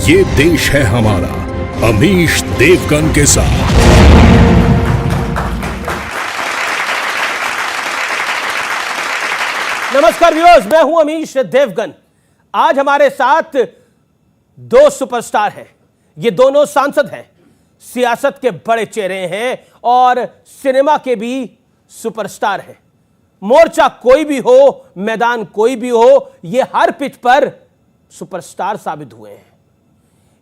ये देश है हमारा, अमीश देवगन के साथ। नमस्कार व्यूअर्स, मैं हूं अमीश देवगन। आज हमारे साथ दो सुपरस्टार हैं। ये दोनों सांसद हैं, सियासत के बड़े चेहरे हैं और सिनेमा के भी सुपरस्टार हैं। मोर्चा कोई भी हो, मैदान कोई भी हो, ये हर पिच पर सुपरस्टार साबित हुए हैं।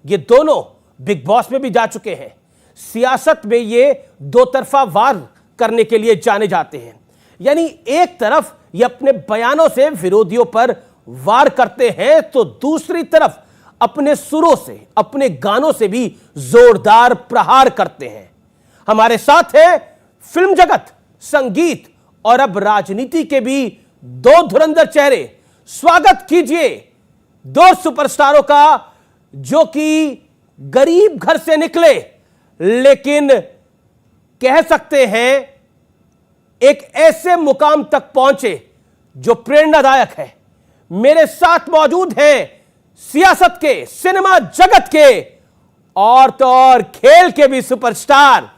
ये दोनों बिग बॉस में भी जा चुके हैं। सियासत में ये दो तरफा वार करने के लिए जाने जाते हैं। यानी एक तरफ ये अपने बयानों से विरोधियों पर वार करते हैं, तो दूसरी तरफ अपने सुरों से, अपने गानों से भी जोरदार प्रहार करते हैं। हमारे साथ है फिल्म जगत, संगीत और अब राजनीति के भी दो धुरंधर चेहरे। स्वागत कीजिए दो सुपरस्टारों का, जो कि गरीब घर से निकले, लेकिन कह सकते हैं एक ऐसे मुकाम तक पहुंचे जो प्रेरणादायक है। मेरे साथ मौजूद हैं सियासत के, सिनेमा जगत के और तो और खेल के भी सुपरस्टार।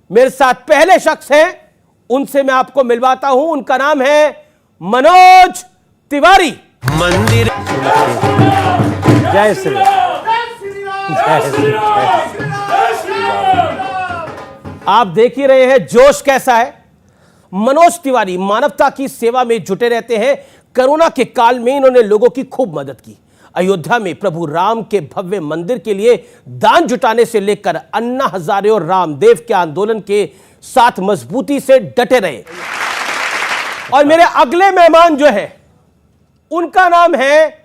मेरे साथ पहले शख्स हैं, उनसे मैं आपको मिलवाता हूं। उनका नाम है मनोज तिवारी। मंदिर जय श्री राम। आप देख ही रहे हैं जोश कैसा है। मनोज तिवारी मानवता की सेवा में जुटे रहते हैं। कोरोना के काल में इन्होंने लोगों की खूब मदद की। अयोध्या में प्रभु राम के भव्य मंदिर के लिए दान जुटाने से लेकर अन्ना हजारे और रामदेव के आंदोलन के साथ मजबूती से डटे रहे। और मेरे अगले मेहमान जो है, उनका नाम है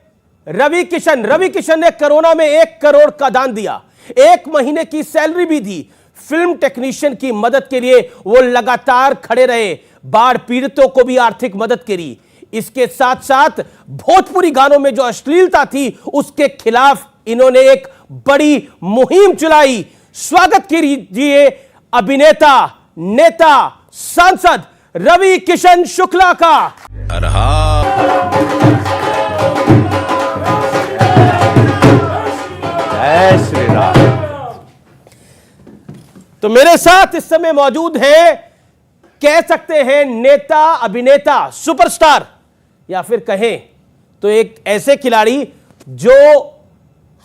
रवि किशन। रवि किशन ने कोरोना में 1 करोड़ का दान दिया, 1 महीने की सैलरी भी दी। फिल्म टेक्नीशियन की मदद के लिए वो लगातार खड़े रहे। बाढ़ पीड़ितों को भी आर्थिक मदद करी। इसके साथ साथ भोजपुरी गानों में जो अश्लीलता थी, उसके खिलाफ इन्होंने एक बड़ी मुहिम चलाई। स्वागत कीजिए अभिनेता, नेता, सांसद रवि किशन शुक्ला का। जय श्री राम। तो मेरे साथ इस समय मौजूद हैं, कह सकते हैं नेता, अभिनेता, सुपरस्टार, या फिर कहें तो एक ऐसे खिलाड़ी जो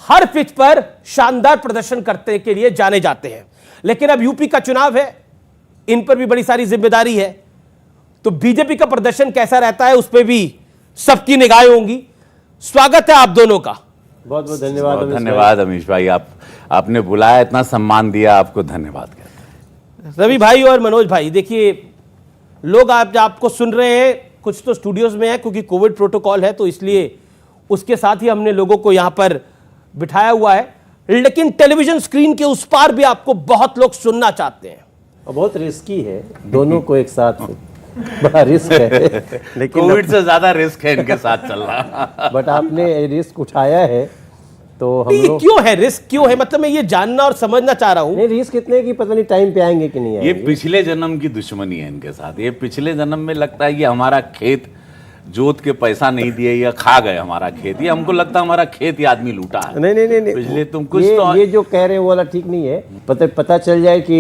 हर पिच पर शानदार प्रदर्शन करने के लिए जाने जाते हैं। लेकिन अब यूपी का चुनाव है, इन पर भी बड़ी सारी जिम्मेदारी है। तो बीजेपी का प्रदर्शन कैसा रहता है, उस पर भी सबकी निगाहें होंगी। स्वागत है आप दोनों का। बहुत बहुत धन्यवाद। धन्यवाद अमीश भाई, आपने बुलाया, इतना सम्मान दिया, आपको धन्यवाद कहते हैं। रवि भाई और मनोज भाई, देखिए लोग आपको सुन रहे हैं, कुछ तो स्टूडियोज में है क्योंकि कोविड प्रोटोकॉल है, तो इसलिए उसके साथ ही हमने लोगों को यहां पर बिठाया हुआ है। लेकिन टेलीविजन स्क्रीन के उस पार भी आपको बहुत लोग सुनना चाहते हैं। और बहुत रिस्की है, दोनों को एक साथ बड़ा रिस्क है। लेकिन कोविड से ज्यादा रिस्क है इनके साथ चलना। बट आपने रिस्क उठाया है, तो हम लोग क्यों है रिस्क, क्यों है, मतलब मैं ये जानना और समझना चाह रहा हूं। नहीं, रिस्क इतने की पता नहीं टाइम पे आएंगे कि नहीं आएंगे। ये पिछले जन्म की दुश्मनी है इनके साथ। ये पिछले जन्म में लगता है कि हमारा खेत जोत के पैसा नहीं दिए या खा गए हमारा खेत। ये हमको लगता है हमारा खेत ये आदमी लूटा है। नहीं पिछले तुम कुछ ये जो कह रहे हैं वो वाला ठीक नहीं है। पता चल जाए कि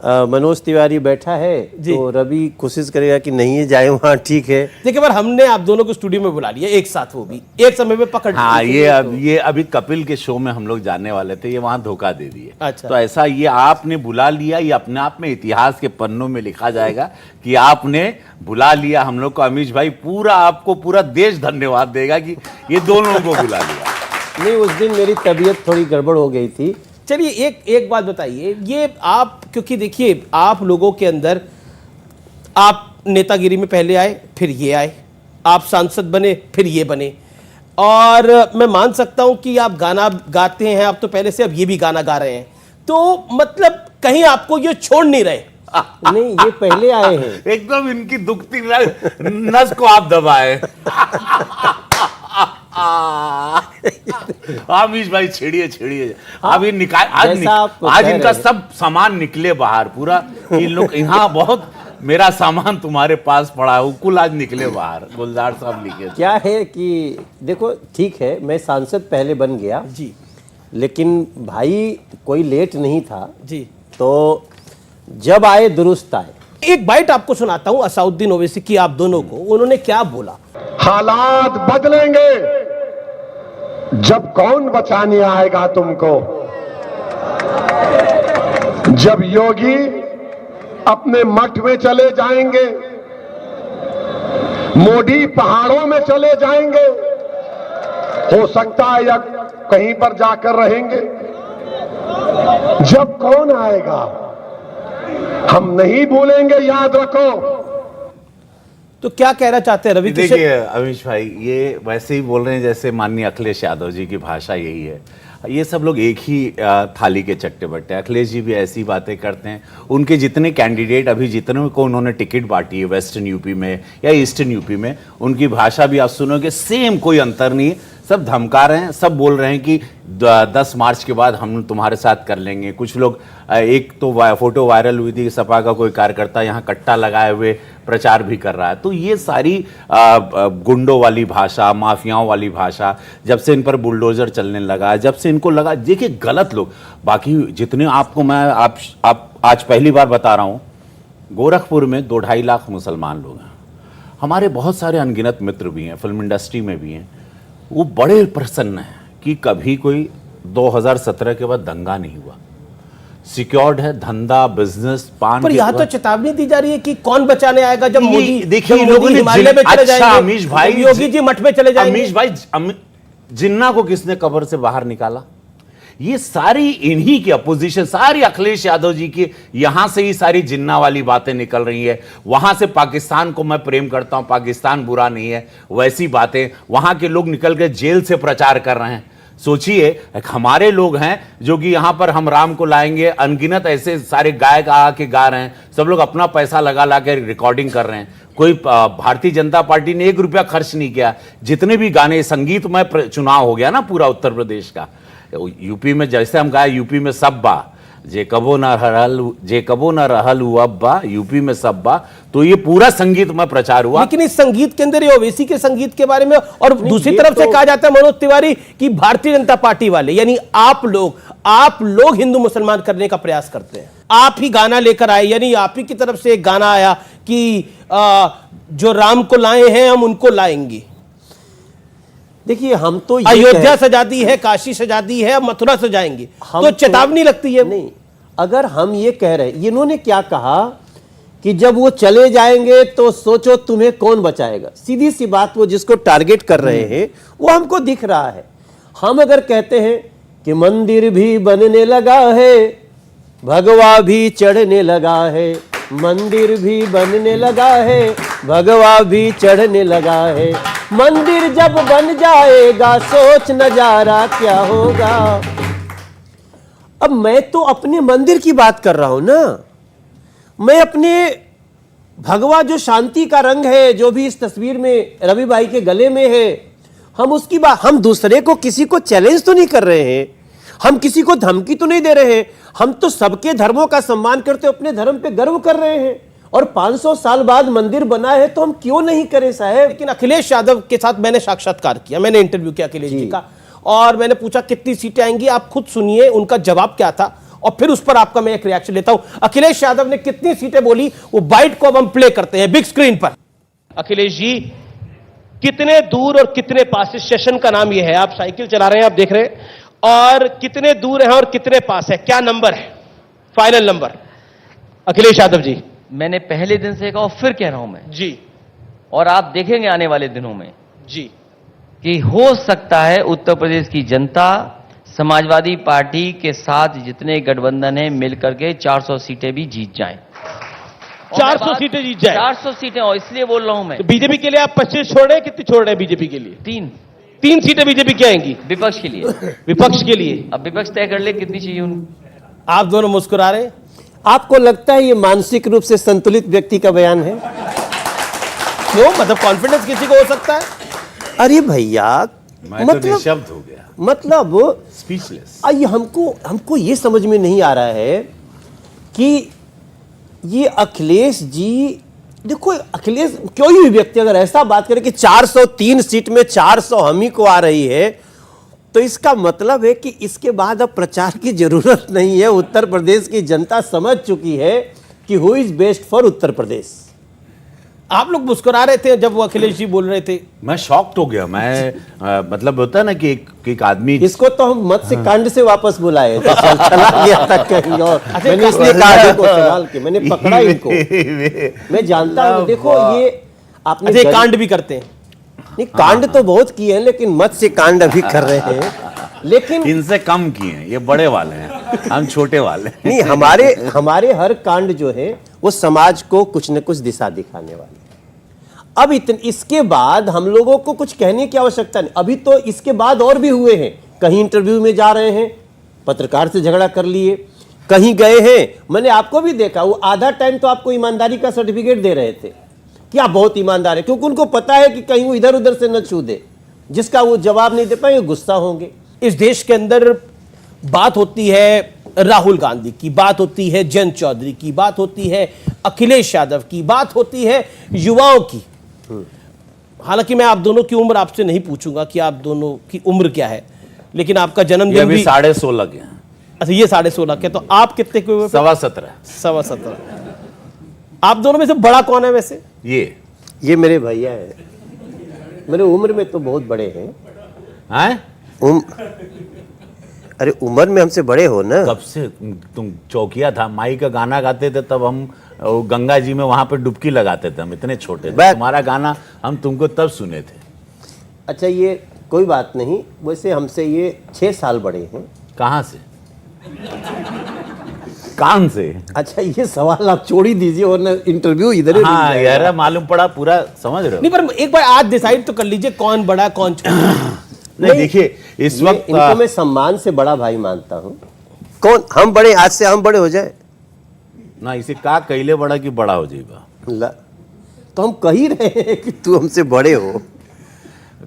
मनोज तिवारी बैठा है तो रवि कोशिश करेगा कि नहीं जाए वहाँ, ठीक है। देखिए, पर हमने आप दोनों को स्टूडियो में बुला लिया एक साथ, वो भी एक समय में पकड़। हाँ, ये अभी कपिल के शो में हम लोग जाने वाले थे, ये वहाँ धोखा दे दिए। अच्छा। तो ऐसा ये आपने बुला लिया, ये अपने आप में इतिहास के पन्नों में लिखा जाएगा कि आपने बुला लिया हम लोग को। अमीश भाई आपको पूरा देश धन्यवाद देगा कि ये दोनों को बुला लिया। नहीं, उस दिन मेरी तबीयत थोड़ी गड़बड़ हो गई थी। चलिए एक बात बताइए, ये आप, क्योंकि देखिए आप लोगों के अंदर, आप नेतागिरी में पहले आए, फिर ये आए, आप सांसद बने, फिर ये बने, और मैं मान सकता हूं कि आप गाना गाते हैं, आप तो पहले से अब ये भी गाना गा रहे हैं, तो मतलब कहीं आपको ये छोड़ नहीं रहे। नहीं, ये पहले आए हैं। एकदम इनकी दुखती नस को आप दबाए। अमीश भाई छेड़िए। अभी निकाल, आज इनका सब सामान निकले बाहर पूरा। इन लोग यहाँ बहुत मेरा सामान तुम्हारे पास पड़ा है, कुल आज निकले बाहर। गुलजार साहब लिखे क्या है कि देखो, ठीक है, मैं सांसद पहले बन गया जी, लेकिन भाई कोई लेट नहीं था, जी तो जब आए दुरुस्त आए। एक बाइट आपको सुनाता हूं असाउद्दीन ओवैसी की, आप दोनों को, उन्होंने क्या बोला। हालात बदलेंगे जब कौन बचाने आएगा तुमको। जब योगी अपने मठ में चले जाएंगे, मोदी पहाड़ों में चले जाएंगे, हो सकता है या कहीं पर जाकर रहेंगे, जब कौन आएगा हम नहीं भूलेंगे, याद रखो। तो क्या कहना चाहते हैं रवि किशन? देखिए अमीश भाई, ये वैसे ही बोल रहे हैं जैसे माननीय अखिलेश यादव जी की भाषा यही है। ये सब लोग एक ही थाली के चट्टे बट्टे। अखिलेश जी भी ऐसी बातें करते हैं। उनके जितने कैंडिडेट अभी जितने को उन्होंने टिकट बांटी है वेस्टर्न यूपी में या ईस्टर्न यूपी में, उनकी भाषा भी आप सुनोगे सेम, कोई अंतर नहीं। सब धमका रहे हैं, सब बोल रहे हैं कि 10 मार्च के बाद हम तुम्हारे साथ कर लेंगे। कुछ लोग, एक तो फोटो वायरल हुई थी, सपा का कोई कार्यकर्ता यहाँ कट्टा लगाए हुए प्रचार भी कर रहा है। तो ये सारी गुंडों वाली भाषा, माफियाओं वाली भाषा, जब से इन पर बुलडोजर चलने लगा, जब से इनको लगा, देखिए गलत लोग। बाकी जितने आपको मैं आप आज पहली बार बता रहा हूँ, गोरखपुर में 2-2.5 लाख मुसलमान लोग हैं। हमारे बहुत सारे अनगिनत मित्र भी हैं, फिल्म इंडस्ट्री में भी हैं। वो बड़े प्रसन्न हैं कि कभी कोई 2017 के बाद दंगा नहीं हुआ। सिक्योर्ड है धंधा, बिजनेस, पान। पर यहाँ तो चेतावनी दी जा रही है कि कौन बचाने आएगा जब मोदी, देखिए लोगों ने हिमालय में चले जाएंगे, अमीश भाई, योगी जी मठ में चले जाएंगे। अमीश भाई, जिन्ना को किसने कब्र से बाहर निकाला? ये सारी इन्हीं की अपोजिशन, सारी अखिलेश यादव जी की, यहां से ही सारी जिन्ना वाली बातें निकल रही है। वहां से पाकिस्तान को मैं प्रेम करता हूं, पाकिस्तान बुरा नहीं है, वैसी बातें वहां के लोग निकल के जेल से प्रचार कर रहे हैं। सोचिए, हमारे लोग हैं जो कि यहां पर हम राम को लाएंगे, अनगिनत ऐसे सारे गायक आके गा रहे हैं, सब लोग अपना पैसा लगा के रिकॉर्डिंग कर रहे हैं। कोई भारतीय जनता पार्टी ने 1 रुपया खर्च नहीं किया। जितने भी गाने, संगीतमय चुनाव हो गया ना पूरा उत्तर प्रदेश का। यूपी में जैसे हम गाए, यूपी में सब बा, जे कबो न रहल अब्बा, यूपी में सब बा। तो ये पूरा संगीतमय प्रचार हुआ। लेकिन इस संगीत के अंदर ये ओवैसी के संगीत के बारे में, और दूसरी तरफ से कहा जाता है मनोज तिवारी कि भारतीय जनता पार्टी वाले, यानी आप लोग हिंदू मुसलमान करने का प्रयास करते हैं। आप ही गाना लेकर आए, यानी आप ही की तरफ से एक गाना आया कि जो राम को लाए हैं हम उनको लाएंगे। देखिए, हम तो अयोध्या सजा दी है, काशी सजा दी है, अब मथुरा सजाएंगे, तो चेतावनी लगती है। नहीं, अगर हम ये कह रहे हैं, इन्होंने क्या कहा कि जब वो चले जाएंगे तो सोचो तुम्हें कौन बचाएगा। सीधी सी बात, वो जिसको टारगेट कर रहे हैं वो हमको दिख रहा है। हम अगर कहते हैं कि मंदिर भी बनने लगा है, भगवा भी चढ़ने लगा है, मंदिर भी बनने लगा है, भगवा भी चढ़ने लगा है, मंदिर जब बन जाएगा सोच नजारा क्या होगा। अब मैं तो अपने मंदिर की बात कर रहा हूं ना, मैं अपने भगवा जो शांति का रंग है, जो भी इस तस्वीर में रवि भाई के गले में है, हम उसकी बात, हम दूसरे को, किसी को चैलेंज तो नहीं कर रहे हैं, हम किसी को धमकी तो नहीं दे रहे हैं, हम तो सबके धर्मों का सम्मान करते, अपने धर्म पे गर्व कर रहे हैं। और 500 साल बाद मंदिर बना है तो हम क्यों नहीं करें साहब। लेकिन अखिलेश यादव के साथ मैंने साक्षात्कार किया, मैंने इंटरव्यू किया अखिलेश जी का, और मैंने पूछा कितनी सीटें आएंगी, आप खुद सुनिए उनका जवाब क्या था, और फिर उस पर आपका मैं एक रिएक्शन लेता हूं। अखिलेश यादव ने कितनी सीटें बोली, वो बाइट को अब हम प्ले करते हैं बिग स्क्रीन पर। अखिलेश जी, कितने दूर और कितने पास, इस सेशन का नाम ये है, आप साइकिल चला रहे हैं, आप देख रहे हैं, और कितने दूर है और कितने पास है, क्या नंबर है, फाइनल नंबर? अखिलेश यादव जी। मैंने पहले दिन से कहा और फिर कह रहा हूं मैं जी, और आप देखेंगे आने वाले दिनों में जी, कि हो सकता है उत्तर प्रदेश की जनता समाजवादी पार्टी के साथ जितने गठबंधन हैं मिलकर के 400 सीटें भी जीत जाएं। 400 सीटें जीत जाए, 400 सीटें, और इसलिए बोल रहा हूं मैं। तो बीजेपी के लिए आप 25 छोड़ रहे हैं, कितनी छोड़ रहे हैं बीजेपी के लिए? 3 सीटें बीजेपी की आएंगी विपक्ष के लिए। विपक्ष के लिए अब विपक्ष तय कर ले कितनी चाहिए उनको। आप दोनों मुस्कुरा रहे हैं। आपको लगता है ये मानसिक रूप से संतुलित व्यक्ति का बयान है? क्यों, मतलब कॉन्फिडेंस किसी को हो सकता है? अरे भैया, मैं तो निशब्द हो गया, मतलब स्पीचलेस। आइए, हमको ये समझ में नहीं आ रहा है कि ये अखिलेश जी, देखो अखिलेश कोई भी व्यक्ति अगर ऐसा बात करे कि 403 सीट में 400 हम ही को आ रही है, तो इसका मतलब है कि इसके बाद अब प्रचार की जरूरत नहीं है। उत्तर प्रदेश की जनता समझ चुकी है कि who is best for Uttar Pradesh. आप लोग मुस्कुरा रहे थे जब वो अखिलेश जी बोल रहे थे। मैं शॉक्ड हो गया। मैं मतलब होता है ना कि एक आदमी, इसको तो हम मत्स्य कांड से वापस बुलाए थे, चला गया था कहीं और। मैंने इसलिए कहा इनको संभाल के, मैंने पकड़ा इनको। मैं जानता हूँ, देखो ये आपने अच्छा, कांड भी करते हैं। नहीं, कांड तो बहुत किए हैं, लेकिन मत्स्य कांड अभी कर रहे हैं। लेकिन इनसे कम किए हैं, ये बड़े वाले हैं, हम छोटे वाले हैं। नहीं, हमारे हर कांड जो है वो समाज को कुछ न कुछ दिशा दिखाने वाले। अब इसके बाद हम लोगों को कुछ कहने की आवश्यकता नहीं। अभी तो इसके बाद और भी हुए हैं। कहीं इंटरव्यू में जा रहे हैं, पत्रकार से झगड़ा कर लिए, कहीं गए हैं। मैंने आपको भी देखा, वो आधा टाइम तो आपको ईमानदारी का सर्टिफिकेट दे रहे थे कि आप बहुत ईमानदार है, क्योंकि उनको पता है कि कहीं वो इधर उधर से न छू दे। जिसका वो जवाब नहीं दे पाए, गुस्सा होंगे। इस देश के अंदर बात होती है राहुल गांधी की, बात होती है जयंत चौधरी की, बात होती है अखिलेश यादव की, बात होती है युवाओं की। हालांकि मैं आप दोनों की उम्र आपसे नहीं पूछूंगा कि आप दोनों की उम्र क्या है, लेकिन आपका जन्मदिन भी 16.5 के। अच्छा, ये 16.5 के। तो आप कितने के हुए? 17.25। 17.25। आप दोनों में से बड़ा कौन है वैसे? ये मेरे भैया है। मेरे उम्र में तो बहुत बड़े हैं। अरे उम्र में हमसे बड़े हो ना। कब से तुम चौकिया था, माई का गाना गाते थे, तब हम गंगा जी में वहां पे डुबकी लगाते थे। हम इतने छोटे थे, तुम्हारा गाना हम तुमको तब सुने थे। अच्छा, ये कोई बात नहीं। वैसे हमसे ये 6 साल बड़े हैं। कहाँ से? कान से? अच्छा, ये सवाल आप छोड़ ही दीजिए, और ना इंटरव्यू इधर ही। हाँ यार, मालूम पड़ा पूरा, समझ रहे हो? नहीं, पर एक बार आज डिसाइड तो कर लीजिए कौन बड़ा कौन छोटा। नहीं, देखिए इस वक्त इनको मैं सम्मान से बड़ा भाई मानता हूँ। कौन हम बड़े? आज से हम बड़े हो जाए ना, इसे का कैले बड़ा की बड़ा हो जाएगा। तो हम कह ही रहे हैं कि तू हमसे बड़े हो।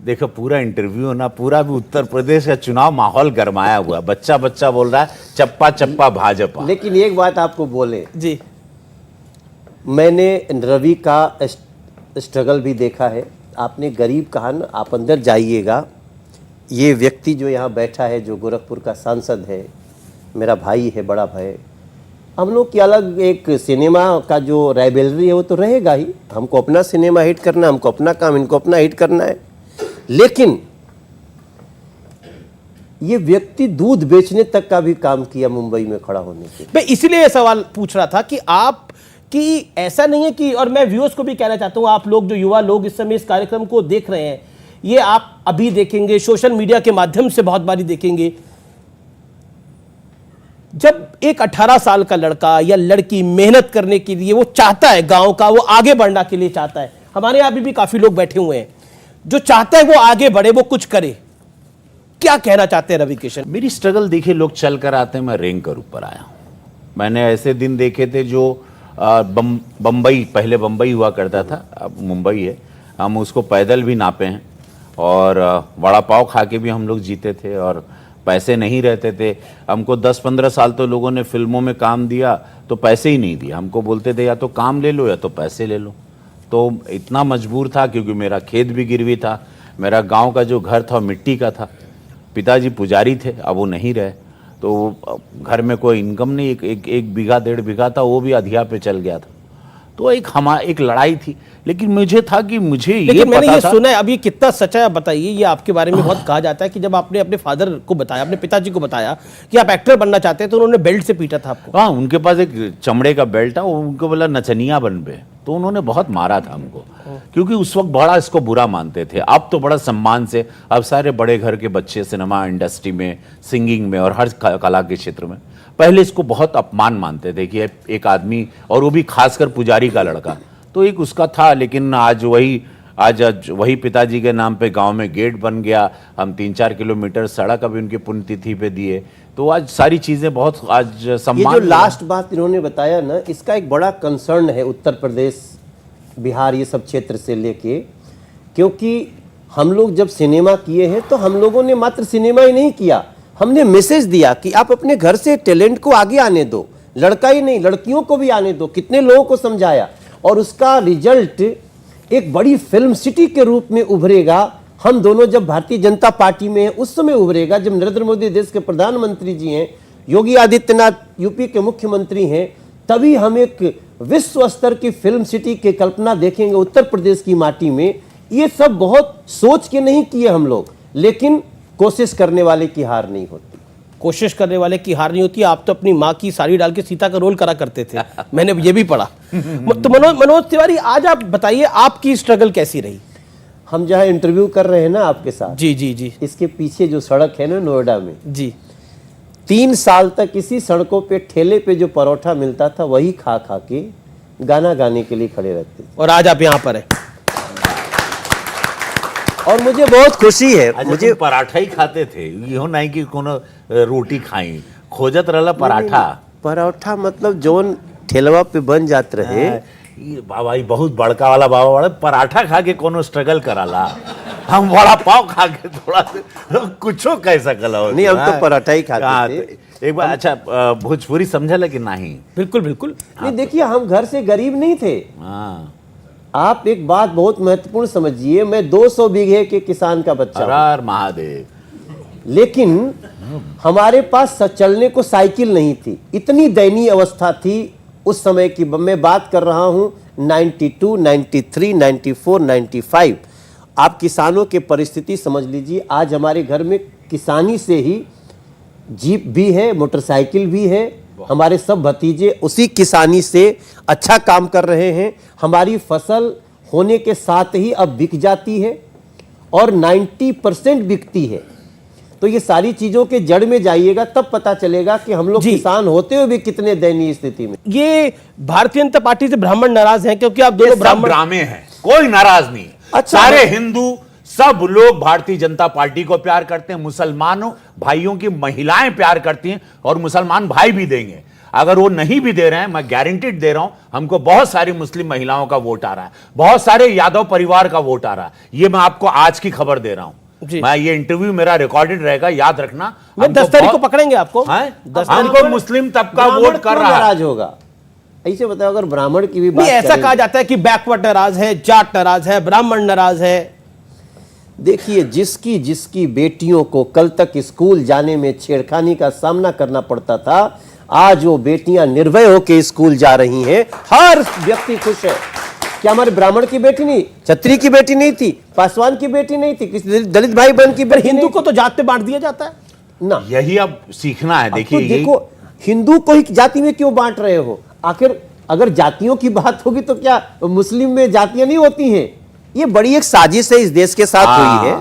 देखो पूरा इंटरव्यू ना, पूरा भी उत्तर प्रदेश का चुनाव माहौल गरमाया हुआ। बच्चा बच्चा बोल रहा है चप्पा चप्पा भाजपा। लेकिन एक बात आपको बोले जी, मैंने रवि का स्ट्रगल भी देखा है। आपने गरीब कहा ना, आप अंदर जाइएगा। ये व्यक्ति जो यहाँ बैठा है, जो गोरखपुर का सांसद है, मेरा भाई है, बड़ा भाई। हम लोग की अलग एक सिनेमा का जो राइवलरी है वो तो रहेगा ही। हमको अपना सिनेमा हिट करना है, हमको अपना काम, इनको अपना हिट करना है। लेकिन ये व्यक्ति दूध बेचने तक का भी काम किया मुंबई में खड़ा होने के। मैं इसीलिए ये सवाल पूछ रहा था कि आप कि ऐसा नहीं है कि, और मैं व्यूअर्स को भी कहना चाहता हूं, आप लोग जो युवा लोग इस समय इस कार्यक्रम को देख रहे हैं, ये आप अभी देखेंगे, सोशल मीडिया के माध्यम से बहुत बारी देखेंगे। जब एक 18 साल का लड़का या लड़की मेहनत करने के लिए वो चाहता है, गांव का वो आगे बढ़ना के लिए चाहता है। हमारे यहाँ भी काफी लोग बैठे हुए हैं जो चाहते हैं वो आगे बढ़े, वो कुछ करे। क्या कहना चाहते हैं रवि किशन? मेरी स्ट्रगल देखिए, लोग चल कर आते हैं, मैं रेंग कर ऊपर आया हूँ। मैंने ऐसे दिन देखे थे जो बम्बई, पहले बम्बई हुआ करता था, अब मुंबई है। हम उसको पैदल भी नापे हैं, और वड़ा पाव खा के भी हम लोग जीते थे, और पैसे नहीं रहते थे। हमको 10-15 साल तो लोगों ने फिल्मों में काम दिया तो पैसे ही नहीं दिया। हमको बोलते थे या तो काम ले लो या तो पैसे ले लो। तो इतना मजबूर था, क्योंकि मेरा खेत भी गिरवी था। मेरा गांव का जो घर था मिट्टी का था। पिताजी पुजारी थे, अब वो नहीं रहे, तो घर में कोई इनकम नहीं। एक बीघा 1.5 बीघा था, वो भी अधिया पे चल गया था। तो एक लड़ाई थी। लेकिन मुझे था कि मुझे ये मैंने ये सुना है, अब ये कितना सच है आप बताइए। ये आपके बारे में बहुत कहा जाता है कि जब आपने अपने फादर को बताया, अपने पिताजी को बताया कि आप एक्टर बनना चाहते हैं, तो उन्होंने बेल्ट से पीटा था आपको। हाँ, उनके पास एक चमड़े का बेल्ट था, उनको बोला नचनिया बन पे, तो उन्होंने बहुत मारा था हमको, क्योंकि उस वक्त बड़ा इसको बुरा मानते थे। अब तो बड़ा सम्मान से, अब सारे बड़े घर के बच्चे सिनेमा इंडस्ट्री में, सिंगिंग में और हर कला के क्षेत्र में। पहले इसको बहुत अपमान मानते थे कि एक आदमी, और वो भी खासकर पुजारी का लड़का, तो एक उसका था। लेकिन आज वही पिताजी के नाम पे गांव में गेट बन गया। हम 3-4 किलोमीटर सड़क अभी उनकी पुण्यतिथि पे दिए। तो आज सारी चीजें बहुत आज सम्मान। ये जो लास्ट बात इन्होंने बताया ना, इसका एक बड़ा कंसर्न है उत्तर प्रदेश, बिहार, ये सब क्षेत्र से लेके। क्योंकि हम लोग जब सिनेमा किए हैं तो हम लोगों ने मात्र सिनेमा ही नहीं किया, हमने मैसेज दिया कि आप अपने घर से टैलेंट को आगे आने दो। लड़का ही नहीं, लड़कियों को भी आने दो। कितने लोगों को समझाया, और उसका रिजल्ट एक बड़ी फिल्म सिटी के रूप में उभरेगा। हम दोनों जब भारतीय जनता पार्टी में हैं उस समय उभरेगा, जब नरेंद्र मोदी देश के प्रधानमंत्री जी हैं, योगी आदित्यनाथ यूपी के मुख्यमंत्री हैं, तभी हम एक विश्व स्तर की फिल्म सिटी की कल्पना देखेंगे उत्तर प्रदेश की माटी में। ये सब बहुत सोच के नहीं किए हम लोग, लेकिन कोशिश करने वाले की हार नहीं होती। कोशिश करने वाले की हार नहीं होती। आप तो अपनी माँ की साड़ी डाल के सीता का रोल करा करते थे, मैंने ये भी पढ़ा। तो मनोज तिवारी, आज आप बताइए आपकी स्ट्रगल कैसी रही? हम जहाँ इंटरव्यू कर रहे हैं ना आपके साथ, जी जी जी, इसके पीछे जो सड़क है ना नोएडा में जी, 3 साल तक इसी सड़कों पे ठेले पे जो परोठा मिलता था वही खा खा के गाना गाने के लिए खड़े रहते थे। और आज आप यहाँ पर हैं। और मुझे बहुत खुशी है। मुझे मुझे पराठा ही खाते थे, यो नहीं कि कोनो रोटी खाई, खोजत रहला पराठा। परोठा मतलब जोन ठेलवा पे बन जात रहे। ये बाबा ये बहुत बड़का वाला बाबा बड़ा पराठा खा के कोनो स्ट्रगल कराला, हम बड़ा पाव खा के थोड़ा कुछो कह सकल हो। नहीं, हम तो पराठा ही खाते थे। एक बार अच्छा भोजपुरी समझल कि नहीं? बिल्कुल बिल्कुल। नहीं, देखिए हम घर से गरीब नहीं थे। हाँ, आप एक बात बहुत महत्वपूर्ण समझिए, मैं 200 बीघे के किसान का बच्चा हूं। हर महादेव। लेकिन हमारे पास चलने को साइकिल नहीं थी। इतनी दयनीय अवस्था थी उस समय की। मैं बात कर रहा हूं 92, 93, 94, 95। आप किसानों की परिस्थिति समझ लीजिए। आज हमारे घर में किसानी से ही जीप भी है, मोटरसाइकिल भी है। हमारे सब भतीजे उसी किसानी से अच्छा काम कर रहे हैं। हमारी फसल होने के साथ ही अब बिक जाती है और 90% बिकती है। तो ये सारी चीजों के जड़ में जाइएगा तब पता चलेगा कि हम लोग किसान होते हुए भी कितने दयनीय स्थिति में। ये भारतीय जनता पार्टी से ब्राह्मण नाराज हैं क्योंकि आप दोनों सब ब्राह्मण। ड्रामे हैं, कोई नाराज नहीं। अच्छा, सारे हिंदू सब लोग भारतीय जनता पार्टी को प्यार करते हैं। मुसलमानों भाइयों की महिलाएं प्यार करती हैं और मुसलमान भाई भी देंगे। अगर वो नहीं भी दे रहे हैं, मैं गारंटीड दे रहा हूं, हमको बहुत सारी मुस्लिम महिलाओं का वोट आ रहा है, बहुत सारे यादव परिवार का वोट आ रहा है। ये मैं आपको आज की खबर दे रहा हूं। जी। मैं ये इंटरव्यू मेरा रिकॉर्डेड रहेगा, याद रखना। मैं 10 तारीख को पकड़ेंगे आपको। 10 तारीख को मुस्लिम तबका वोट कर रहा है। नाराज होगा ऐसे बताओ। अगर ब्राह्मण की भी बात नहीं, ऐसा करें, कहा जाता है कि बैकवर्ड नाराज है, जाट नाराज है, ब्राह्मण नाराज है। देखिए जिसकी जिसकी बेटियों को कल तक स्कूल जाने में छेड़खानी का सामना करना पड़ता था, आज वो बेटियां निर्भय होकर स्कूल जा रही हैं। हर व्यक्ति खुश है। क्या हमारे ब्राह्मण की बेटी नहीं, क्षत्रिय की बेटी नहीं थी, पासवान की बेटी नहीं थी, किसी दलित भाई बहन की बेटी? हिंदू को तो जात पे बांट दिया जाता है ना। यही अब सीखना है। तो देखिए देखो हिंदू को ही जाति में क्यों बांट रहे हो? आखिर अगर जातियों की बात होगी तो क्या मुस्लिम में जातियां नहीं होती हैं? ये बड़ी एक साजिश है इस देश के साथ हुई है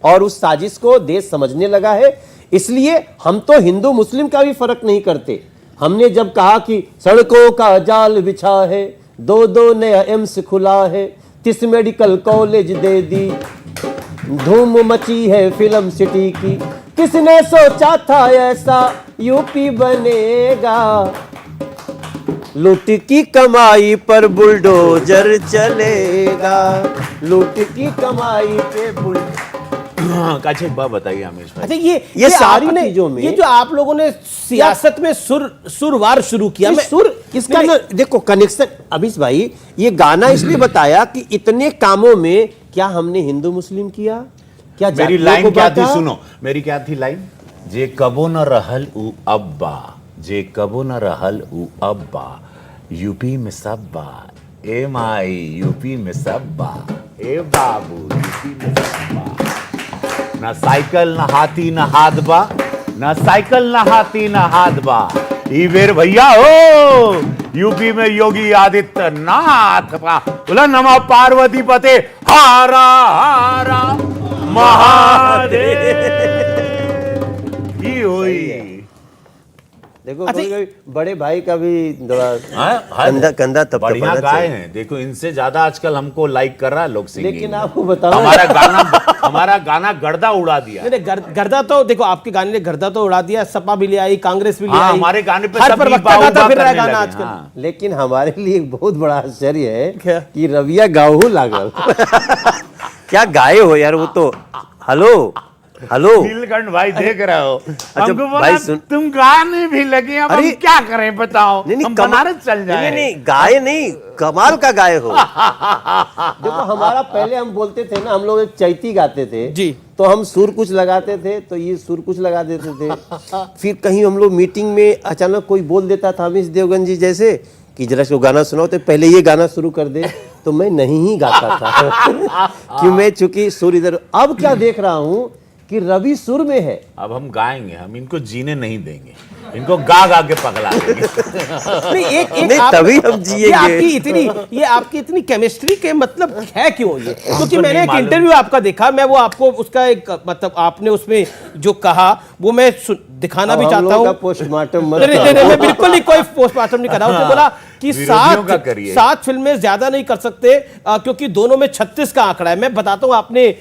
और उस साजिश को देश समझने लगा है। इसलिए हम तो हिंदू मुस्लिम का भी फर्क नहीं करते। हमने जब कहा कि सड़कों का जाल बिछा है, 2 नया एम्स खुला है, 30 मेडिकल कॉलेज दे दी, धूम मची है फिल्म सिटी की, किसने सोचा था ऐसा यूपी बनेगा, लूट की कमाई पर बुलडोजर चलेगा, लूट की कमाई पे अच्छा एक बात बताइए अमीश भाई। अच्छा ये सारी आपने चीजों में ये जो आप लोगों ने सियासत में सुरवार शुरू किया, ये सुर इसका ना देखो कनेक्शन। अमीश भाई ये गाना इसलिए बताया कि इतने कामों में क्या हमने हिंदू मुस्लिम किया? क्या मेरी जातियों लाइन को क्या थी? बांटा? सुनो मेरी क्या थी लाइन। जे कबो न रहल उ अब्बा, जे कबो न रहल उ अब्बा, यूपी में सब्बा, ए माई यूपी में सब्बा, ए बाबू यूपी में सब्बा, ना साइकिल ना हाथी ना हाथ बा, ना साइकिल ना हाथी ना हाथ बा, ई बेर भैया हो यूपी में योगी आदित्यनाथ बा। बोला नमः पार्वती पते हारा हारा महादेव की हुई। देखो अच्छा, कभी बड़े भाई का भी थोड़ा हाँ, कंधा तब बढ़िया गाए हैं। देखो इनसे ज्यादा आजकल हमको लाइक कर रहा है लोग सिंगिंग। लेकिन आपको बताओ हमारा गाना गर्दा उड़ा दिया। नहीं, गर्दा तो देखो आपके गाने ने गर्दा तो उड़ा दिया, सपा भी ले आई, कांग्रेस भी ले हाँ, आई, हमारे गाने पे हर सब पर ईबा वक्ता गाता उबा फिर रहा है करने गाना लगे, आजकल। हाँ। लेकिन हमारे लिए एक बहुत बड़ा आश्चर्य है क्या? कि रविया गाऊ लागल क्या गाए हो यार? वो तो हेलो हेलो नीलकंठ भाई देख रहे हो, हमको भाई बोला सुन, तुम गाने भी लगे, अब हम क्या करें बताओ, हम बनारस चल जाए। नहीं गाए नहीं, कमाल का गाए हो। देखो हमारा पहले हम बोलते थे ना, हम लोग एक चैती गाते थे जी, तो हम सुर कुछ लगाते थे, तो ये सुर कुछ लगा देते थे। फिर कहीं हम लोग मीटिंग में अचानक कोई बोल देता था अमीश देवगन जी जैसे कि जरा इसको गाना सुनाओ, तो पहले ये गाना शुरू कर दे, तो मैं नहीं ही गाता था कि मैं चूंकि सुर इधर। अब क्या देख रहा हूँ कि रवि सुर में है। अब हम गाएंगे, हम इनको जीने नहीं देंगे, इनको गा गा के पगला देंगे। नहीं, तभी हम जिएंगे। ये आपकी इतनी केमिस्ट्री के मतलब है क्यों ये? क्योंकि तो मैंने नहीं एक मालूम। इंटरव्यू आपका देखा, मैं वो आपको उसका एक मतलब आपने उसमें जो कहा वो मैं दिखाना भी चाहता हूँ। पोस्टमार्टम मत नहीं, मैं बिल्कुल ही कोई पोस्टमार्टम नहीं कर रहा। उसने बोला कि विरोधियों का करिए। 7 फिल्में ज्यादा नहीं कर सकते क्योंकि दोनों में 36 का आंकड़ा है। मैं बताता हूं आपने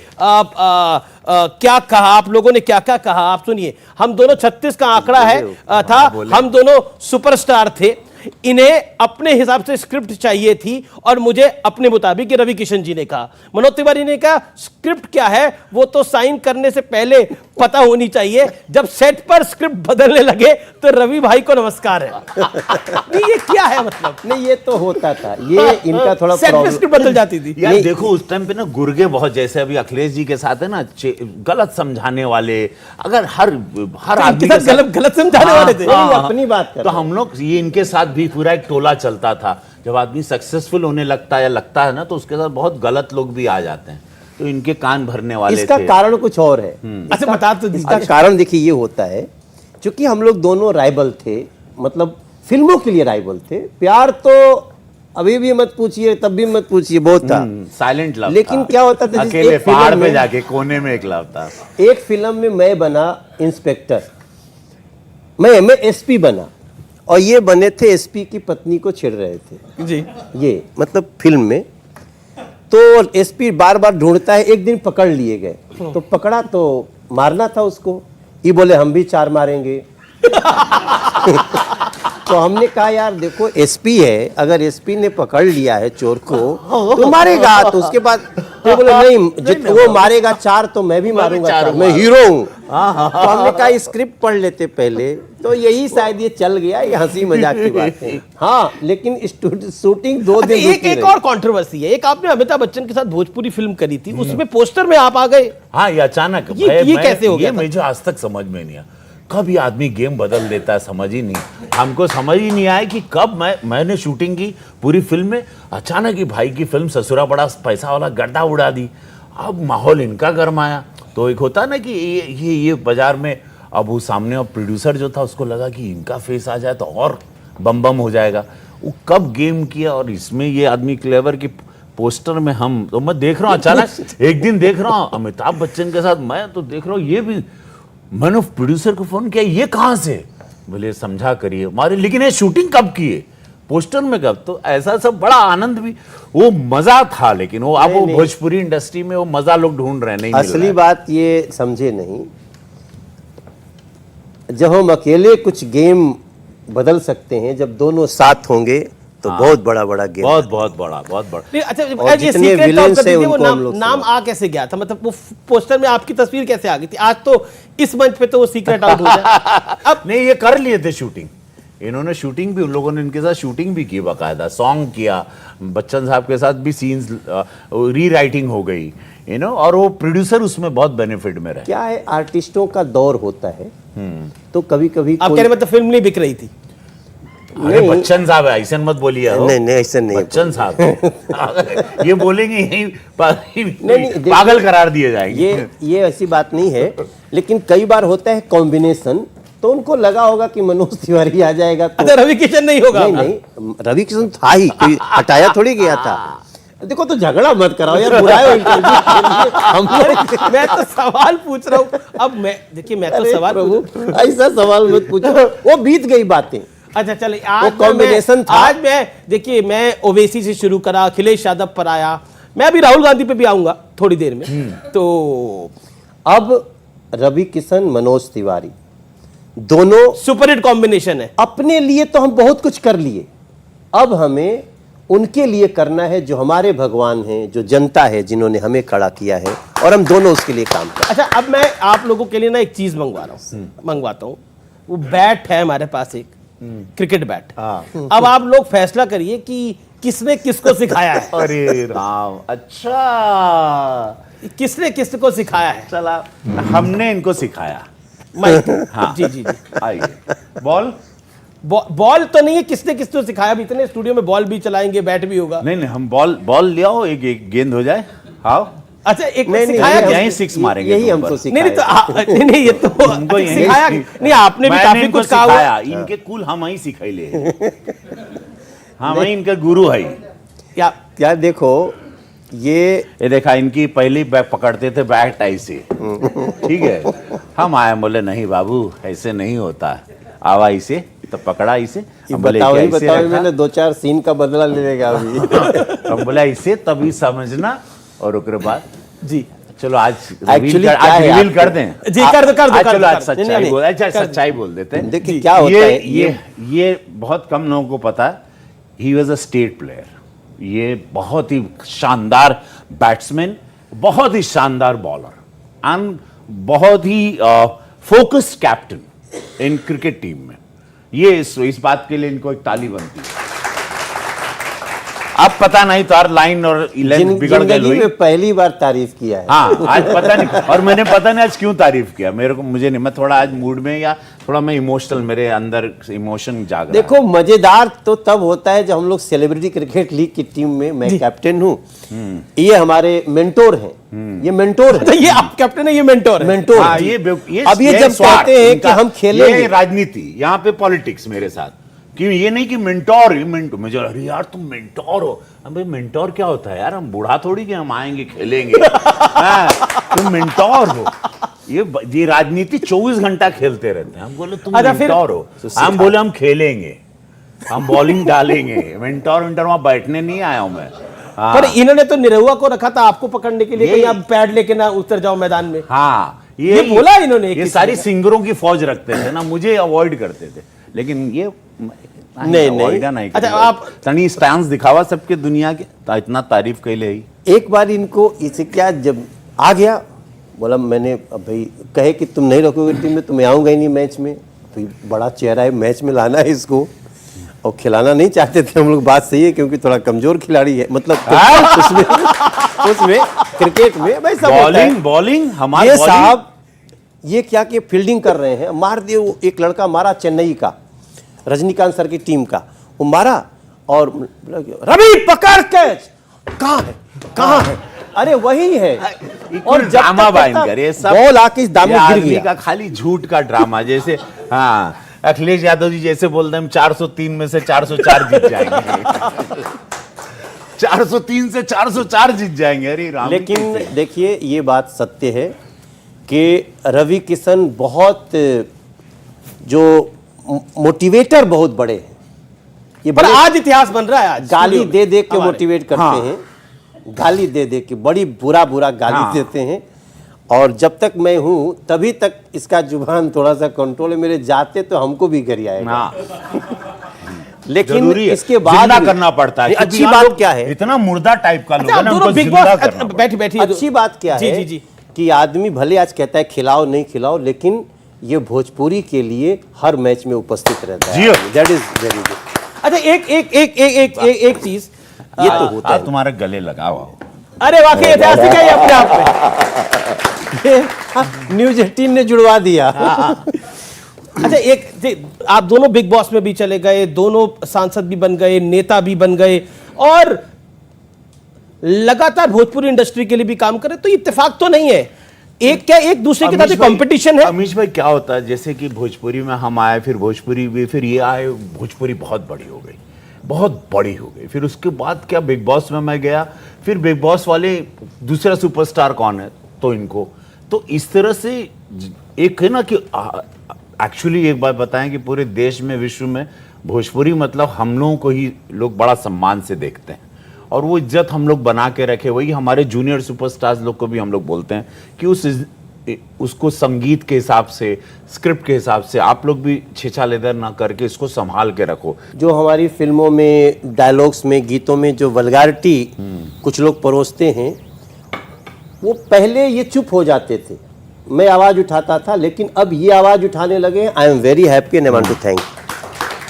क्या कहा, आप लोगों ने क्या क्या कहा, आप सुनिए। हम दोनों 36 का आंकड़ा है था, हम दोनों सुपरस्टार थे, इन्हें अपने हिसाब से स्क्रिप्ट चाहिए थी और मुझे अपने मुताबिक, रवि किशन जी ने कहा। मनोज तिवारी ने कहा स्क्रिप्ट क्या है वो तो साइन करने से पहले पता होनी चाहिए, जब सेट पर स्क्रिप्ट बदलने लगे तो रवि भाई को नमस्कार है। नहीं, ये क्या है मतलब? नहीं, ये तो होता था, ये इनका थोड़ा सेट पे स्क्रिप्ट बदल जाती थी। यार देखो उस टाइम पे ना गुर्गे बहुत, जैसे अभी अखिलेश जी के साथ है ना, गलत समझाने वाले, अगर हर आदमी के साथ गलत समझाने वाले थे। अपनी बात कर तो हम लोग ये इनके साथ भी पूरा एक टोला चलता था। जब आदमी सक्सेसफुल होने लगता है या लगता है ना, तो उसके साथ बहुत गलत लोग भी आ जाते हैं, तो इनके कान भरने वाले इसका थे। कारण कुछ और है। अच्छा बता तो इसका कारण देखिए ये होता है, क्योंकि हम लोग दोनों राइवल थे, मतलब फिल्मों के लिए राइवल थे। प्यार तो अभी भी मत पूछिए, तब भी मत पूछिए, बहुत था साइलेंट लव। लेकिन क्या होता था, अकेले पहाड़ पे जाके कोने में एक लव था। एक फिल्म में मैं बना इंस्पेक्टर, मैं एसपी बना, और ये बने थे एसपी की पत्नी को छेड़ रहे थे जी। ये मतलब फिल्म में। तो एसपी बार बार ढूंढता है, एक दिन पकड़ लिए गए, तो पकड़ा तो मारना था उसको, ये बोले हम भी 4 मारेंगे। तो हमने कहा यार देखो एसपी है, अगर एसपी ने पकड़ लिया है चोर को तो मारेगा, तो उसके बाद तो बोले नहीं, वो मारेगा 4 तो मैं भी मारूंगा 4, मैं हीरो हूँ। तो हमने कहा स्क्रिप्ट पढ़ लेते पहले, तो यही शायद ये चल गया, ये हंसी मजाक की बात है। हाँ, लेकिन शूटिंग 2 दिन एक और कंट्रोवर्सी है। एक आपने अमिताभ बच्चन के साथ भोजपुरी फिल्म करी थी, उसमें पोस्टर में आप आ गए। हाँ, ये अचानक ये कैसे हो गया? मुझे आज तक समझ में नहीं आया, कब ये आदमी गेम बदल देता है, समझ ही नहीं। हमको समझ ही नहीं आया कि कब मैंने शूटिंग की पूरी फिल्म में, अचानक ही भाई की फिल्म ससुरा बड़ा पैसा वाला गड्ढा उड़ा दी। अब माहौल इनका गर्माया, तो एक होता ना कि ये बाजार में, अब वो सामने और प्रोड्यूसर जो था उसको लगा कि इनका फेस आ जाए तो और बम बम हो जाएगा। वो कब गेम किया, और इसमें ये आदमी क्लेवर की पोस्टर में हम, तो मैं देख रहा हूँ अचानक एक दिन देख रहा हूँ अमिताभ बच्चन के साथ, मैं तो देख रहा हूँ ये भी। मैंने प्रोड्यूसर को फोन किया, ये कहाँ से? बोले समझा करिए हमारे, लेकिन ये शूटिंग कब की है, पोस्टर में कब? तो ऐसा सब बड़ा आनंद भी, वो मजा था। लेकिन वो अब वो भोजपुरी इंडस्ट्री में वो मजा लोग ढूंढ रहे नहीं। असली बात ये समझे नहीं, जब हम अकेले कुछ गेम बदल सकते हैं, जब दोनों साथ होंगे तो बहुत बड़ा गेम, बहुत बड़ा। अच्छा, और जितने विलेंस हैं उनको हम लोग नाम आ कैसे गया था? मतलब वो पोस्टर में आपकी तस्वीर कैसे आ गई थी? आज तो इस मंच पे तो वो सीक्रेट आउट हो जाए। अब नहीं, ये कर लिए थे शूटिंग, इन्होंने शूटिंग भी, उन लोगों ने इनके साथ शूटिंग भी की, बाकायदा सॉन्ग किया, बच्चन साहब के साथ भी सीन्स री राइटिंग हो गई, और वो प्रोड्यूसर उसमें बहुत बेनिफिट में रहे। क्या है, आर्टिस्टों का दौर होता है, तो कभी कभी आप कह रहे मतलब फिल्म नहीं बिक रही थी? अरे बच्चन साहब है, ऐसा मत बोलिए। नहीं ऐसा नहीं, बच्चन साहब ये बोलेंगे यही पागल करार दिए जाएंगे। ये ऐसी बात नहीं है, लेकिन कई बार होता है कॉम्बिनेशन, तो उनको लगा होगा कि मनोज तिवारी आ जाएगा तो। अच्छा, रवि किशन नहीं होगा? नहीं, रवि किशन था ही, कोई हटाया थोड़ी गया था। देखो, तो झगड़ा मत कराओ यार, बुराई हो हम मैं तो सवाल पूछ रहा हूँ। अब मैं देखिए, मैं तो सवाल ऐसा सवाल मत पूछो, वो बीत गई बातें। अच्छा चलिए, कॉम्बिनेशन था। आज मैं देखिए, मैं ओवैसी से शुरू करा, अखिलेश यादव पर आया, मैं अभी राहुल गांधी पे भी आऊंगा थोड़ी देर में। तो अब रवि किशन, मनोज तिवारी दोनों सुपरहिट कॉम्बिनेशन है। अपने लिए तो हम बहुत कुछ कर लिए, अब हमें उनके लिए करना है जो हमारे भगवान हैं, जो जनता है, जिन्होंने हमें खड़ा किया है, और हम दोनों उसके लिए काम करें। अच्छा, अब मैं आप लोगों के लिए ना एक चीज मंगवाता हूँ। वो बैट है हमारे पास, एक क्रिकेट बैट। अब आप लोग फैसला करिए कि किसने किसको सिखाया है। अरे राम, अच्छा, किसने किसको सिखाया है। चला, हमने इनको सिखाया। हाँ जी जी जी। आइए, बॉल बॉल तो नहीं है, किसने किसको सिखाया। अभी इतने स्टूडियो में बॉल भी चलाएंगे, बैट भी होगा। नहीं, हम बॉल ले आओ, एक गेंद हो जाए। हाँ, अच्छा, एक नहीं, सिखाया नहीं, यहीं सिक्स मारेंगे। यही तुम हमको पर। सिखाया। नहीं, ये तो तुमको यहीं सिखाया नहीं, आपने भी काफी कुछ कहा हुआ। सिखाया। इनके कुल हम ही सिखाइले। हम ही इनका गुरु है। क्या देखो, ये देखा, इनकी पहली बैग पकड़ते थे बैट ऐसे, ठीक है। हम आए, बोले नहीं बाबू, ऐसे नहीं होता, आवा इसे, तो पकड़ा इसे। बताओ ही बताओ, मैंने 2-4 सीन का बदला ले लेगा अभी। हम बोला इसे तभी समझना, और उसके बाद जी चलो आज Actually क्या है रिवील आपको? कर दें। जी, कर दो चलो आज नहीं, सच्चाई नहीं, बोल, अच्छा कर दो। सच्चाई बोल देते हैं। देखिए क्या होता है, ये बहुत कम लोगों को पता है। He was a state player. ये बहुत ही शानदार बैट्समैन, बहुत ही शानदार बॉलर एंड बहुत ही focused captain in cricket team में। ये इस बात के लिए इनको एक ताली बनती है। अब पता नहीं तो लाइन और लेंथ बिगड़ गई। जिंदगी में पहली बार तारीफ किया है। हाँ, आज पता नहीं, और मैंने पता नहीं आज क्यों तारीफ किया, मुझे नहीं, मैं थोड़ा आज मूड में, या थोड़ा मैं इमोशनल, मेरे अंदर इमोशन जाग रहा है। देखो, मजेदार तो तब होता है जब हम लोग सेलिब्रिटी क्रिकेट लीग की टीम में, मैं कैप्टन हूँ, ये हमारे मेंटोर हैं, ये मेंटोर है। ये आप कैप्टन है, ये मेंटोर है। मेंटोर हाँ, है। ये अब ये जब स्वार्थ, कहते हैं कि इनका- हम खेलेंगे, ये राजनीति, यहाँ पे पॉलिटिक्स मेरे साथ, कि ये नहीं कि मेंटोर, मुझे अरे यार तुम मेंटोर हो। हम भाई, मेंटोर क्या होता है यार, हम बूढ़ा थोड़ी कि हम आएंगे खेलेंगे। हाँ, तुम मेंटोर हो। ये राजनीति 24 घंटा खेलते रहते हैं। हम बोले तुम मेंटोर हो, हम बोले हम खेलेंगे, हम बॉलिंग डालेंगे। मेंटोर वहाँ बैठने नहीं आया हूं मैं। हाँ। पर इन्होंने तो निरहुआ को रखा था आपको पकड़ने के लिए, कहीं आप पैड लेके ना उतर जाओ मैदान में। हाँ, ये बोला इन्होंने, ये सारी सिंगरों की फौज रखते थे ना, मुझे अवॉइड करते थे, लेकिन ये नहीं। अच्छा, आप तनी स्टैंस दिखावा सबके दुनिया के, इतना तारीफ कैले ही। एक बार इनको इसे क्या, जब आ गया, बोला मैंने, अब भाई कहे कि तुम नहीं रखोगे टीम में, तो मैं आऊंगा ही नहीं मैच में। तो ये बड़ा चेहरा है, मैच में लाना है इसको, और खिलाना नहीं चाहते थे हम लोग। बात सही है, क्योंकि थोड़ा कमजोर खिलाड़ी है, मतलब उसमें क्रिकेट में भाई सब बॉलिंग हमारे ये साहब, ये क्या कि फील्डिंग कर रहे हैं, मार दिए। वो एक लड़का मारा चेन्नई का, रजनीकांत सर की टीम का, वो मारा और रवि पकड़ कैच, कहाँ है? अरे वही है। और ड्रामा बाइन करे सब, बॉल आके इस दाम में गिर गया। का खाली झूठ का ड्रामा, जैसे हाँ अखिलेश यादव जी जैसे बोलते हैं 403 में से 404 जीत जाएंगे। 403 से 404 जीत जाएंगे। अरे राम। लेकिन देखिए, ये बात सत्य है कि रवि किशन बहुत, जो मोटिवेटर बहुत बड़े हैं। ये पर आज इतिहास बन रहा है। आज गाली दे दे के मोटिवेट करते हैं, गाली दे दे के बड़ी बुरा गाली देते हैं। और जब तक मैं हूं तभी तक इसका जुबान थोड़ा सा कंट्रोल है। मेरे जाते तो हमको भी गिर आएगा। लेकिन इसके बाद करना पड़ता है। अच्छी बात क्या है, इतना मुर्दा टाइप का लोग अच्छा, है ना, उनको बिग जिंदा बॉस करना बैठी अच्छी बात क्या जी, है जी, जी। कि आदमी भले आज कहता है खिलाओ नहीं खिलाओ, लेकिन ये भोजपुरी के लिए हर मैच में उपस्थित रहता है। That is very good. अच्छा, एक चीज ये तो होता है। तुम्हारे गले लगा हुआ हो। अरे वाकई ऐतिहासिक है ये अपने आप में। न्यूज 18 ने जुड़वा दिया। अच्छा, आप दोनों बिग बॉस में भी चले गए, दोनों सांसद भी बन गए, नेता भी बन गए, और लगातार भोजपुरी इंडस्ट्री के लिए भी काम कर रहे, तो इत्तेफाक तो नहीं है। एक दूसरे के साथ कंपटीशन है। अमीश भाई, क्या होता है, जैसे कि भोजपुरी में हम आए, फिर भोजपुरी भी, फिर ये आए, भोजपुरी बहुत बड़ी हो गई, बहुत बड़ी हो गई। फिर उसके बाद क्या, बिग बॉस में मैं गया, फिर बिग बॉस वाले दूसरा सुपरस्टार कौन है, तो इनको, तो इस तरह से एक है ना कि एक्चुअली एक बात बताएं कि पूरे देश में, विश्व में भोजपुरी मतलब हम लोगों को ही लोग बड़ा सम्मान से देखते हैं, और वो इज्जत हम लोग बना के रखे। वही हमारे जूनियर सुपरस्टार्स लोग को भी हम लोग बोलते हैं कि उसको संगीत के हिसाब से, स्क्रिप्ट के हिसाब से आप लोग भी छेछालेदर ना करके इसको संभाल के रखो। जो हमारी फिल्मों में, डायलॉग्स में, गीतों में जो वल्गारिटी कुछ लोग परोसते हैं, वो पहले ये चुप हो जाते थे, मैं आवाज उठाता था, लेकिन अब ये आवाज उठाने लगे। I am very happy and I want to thank.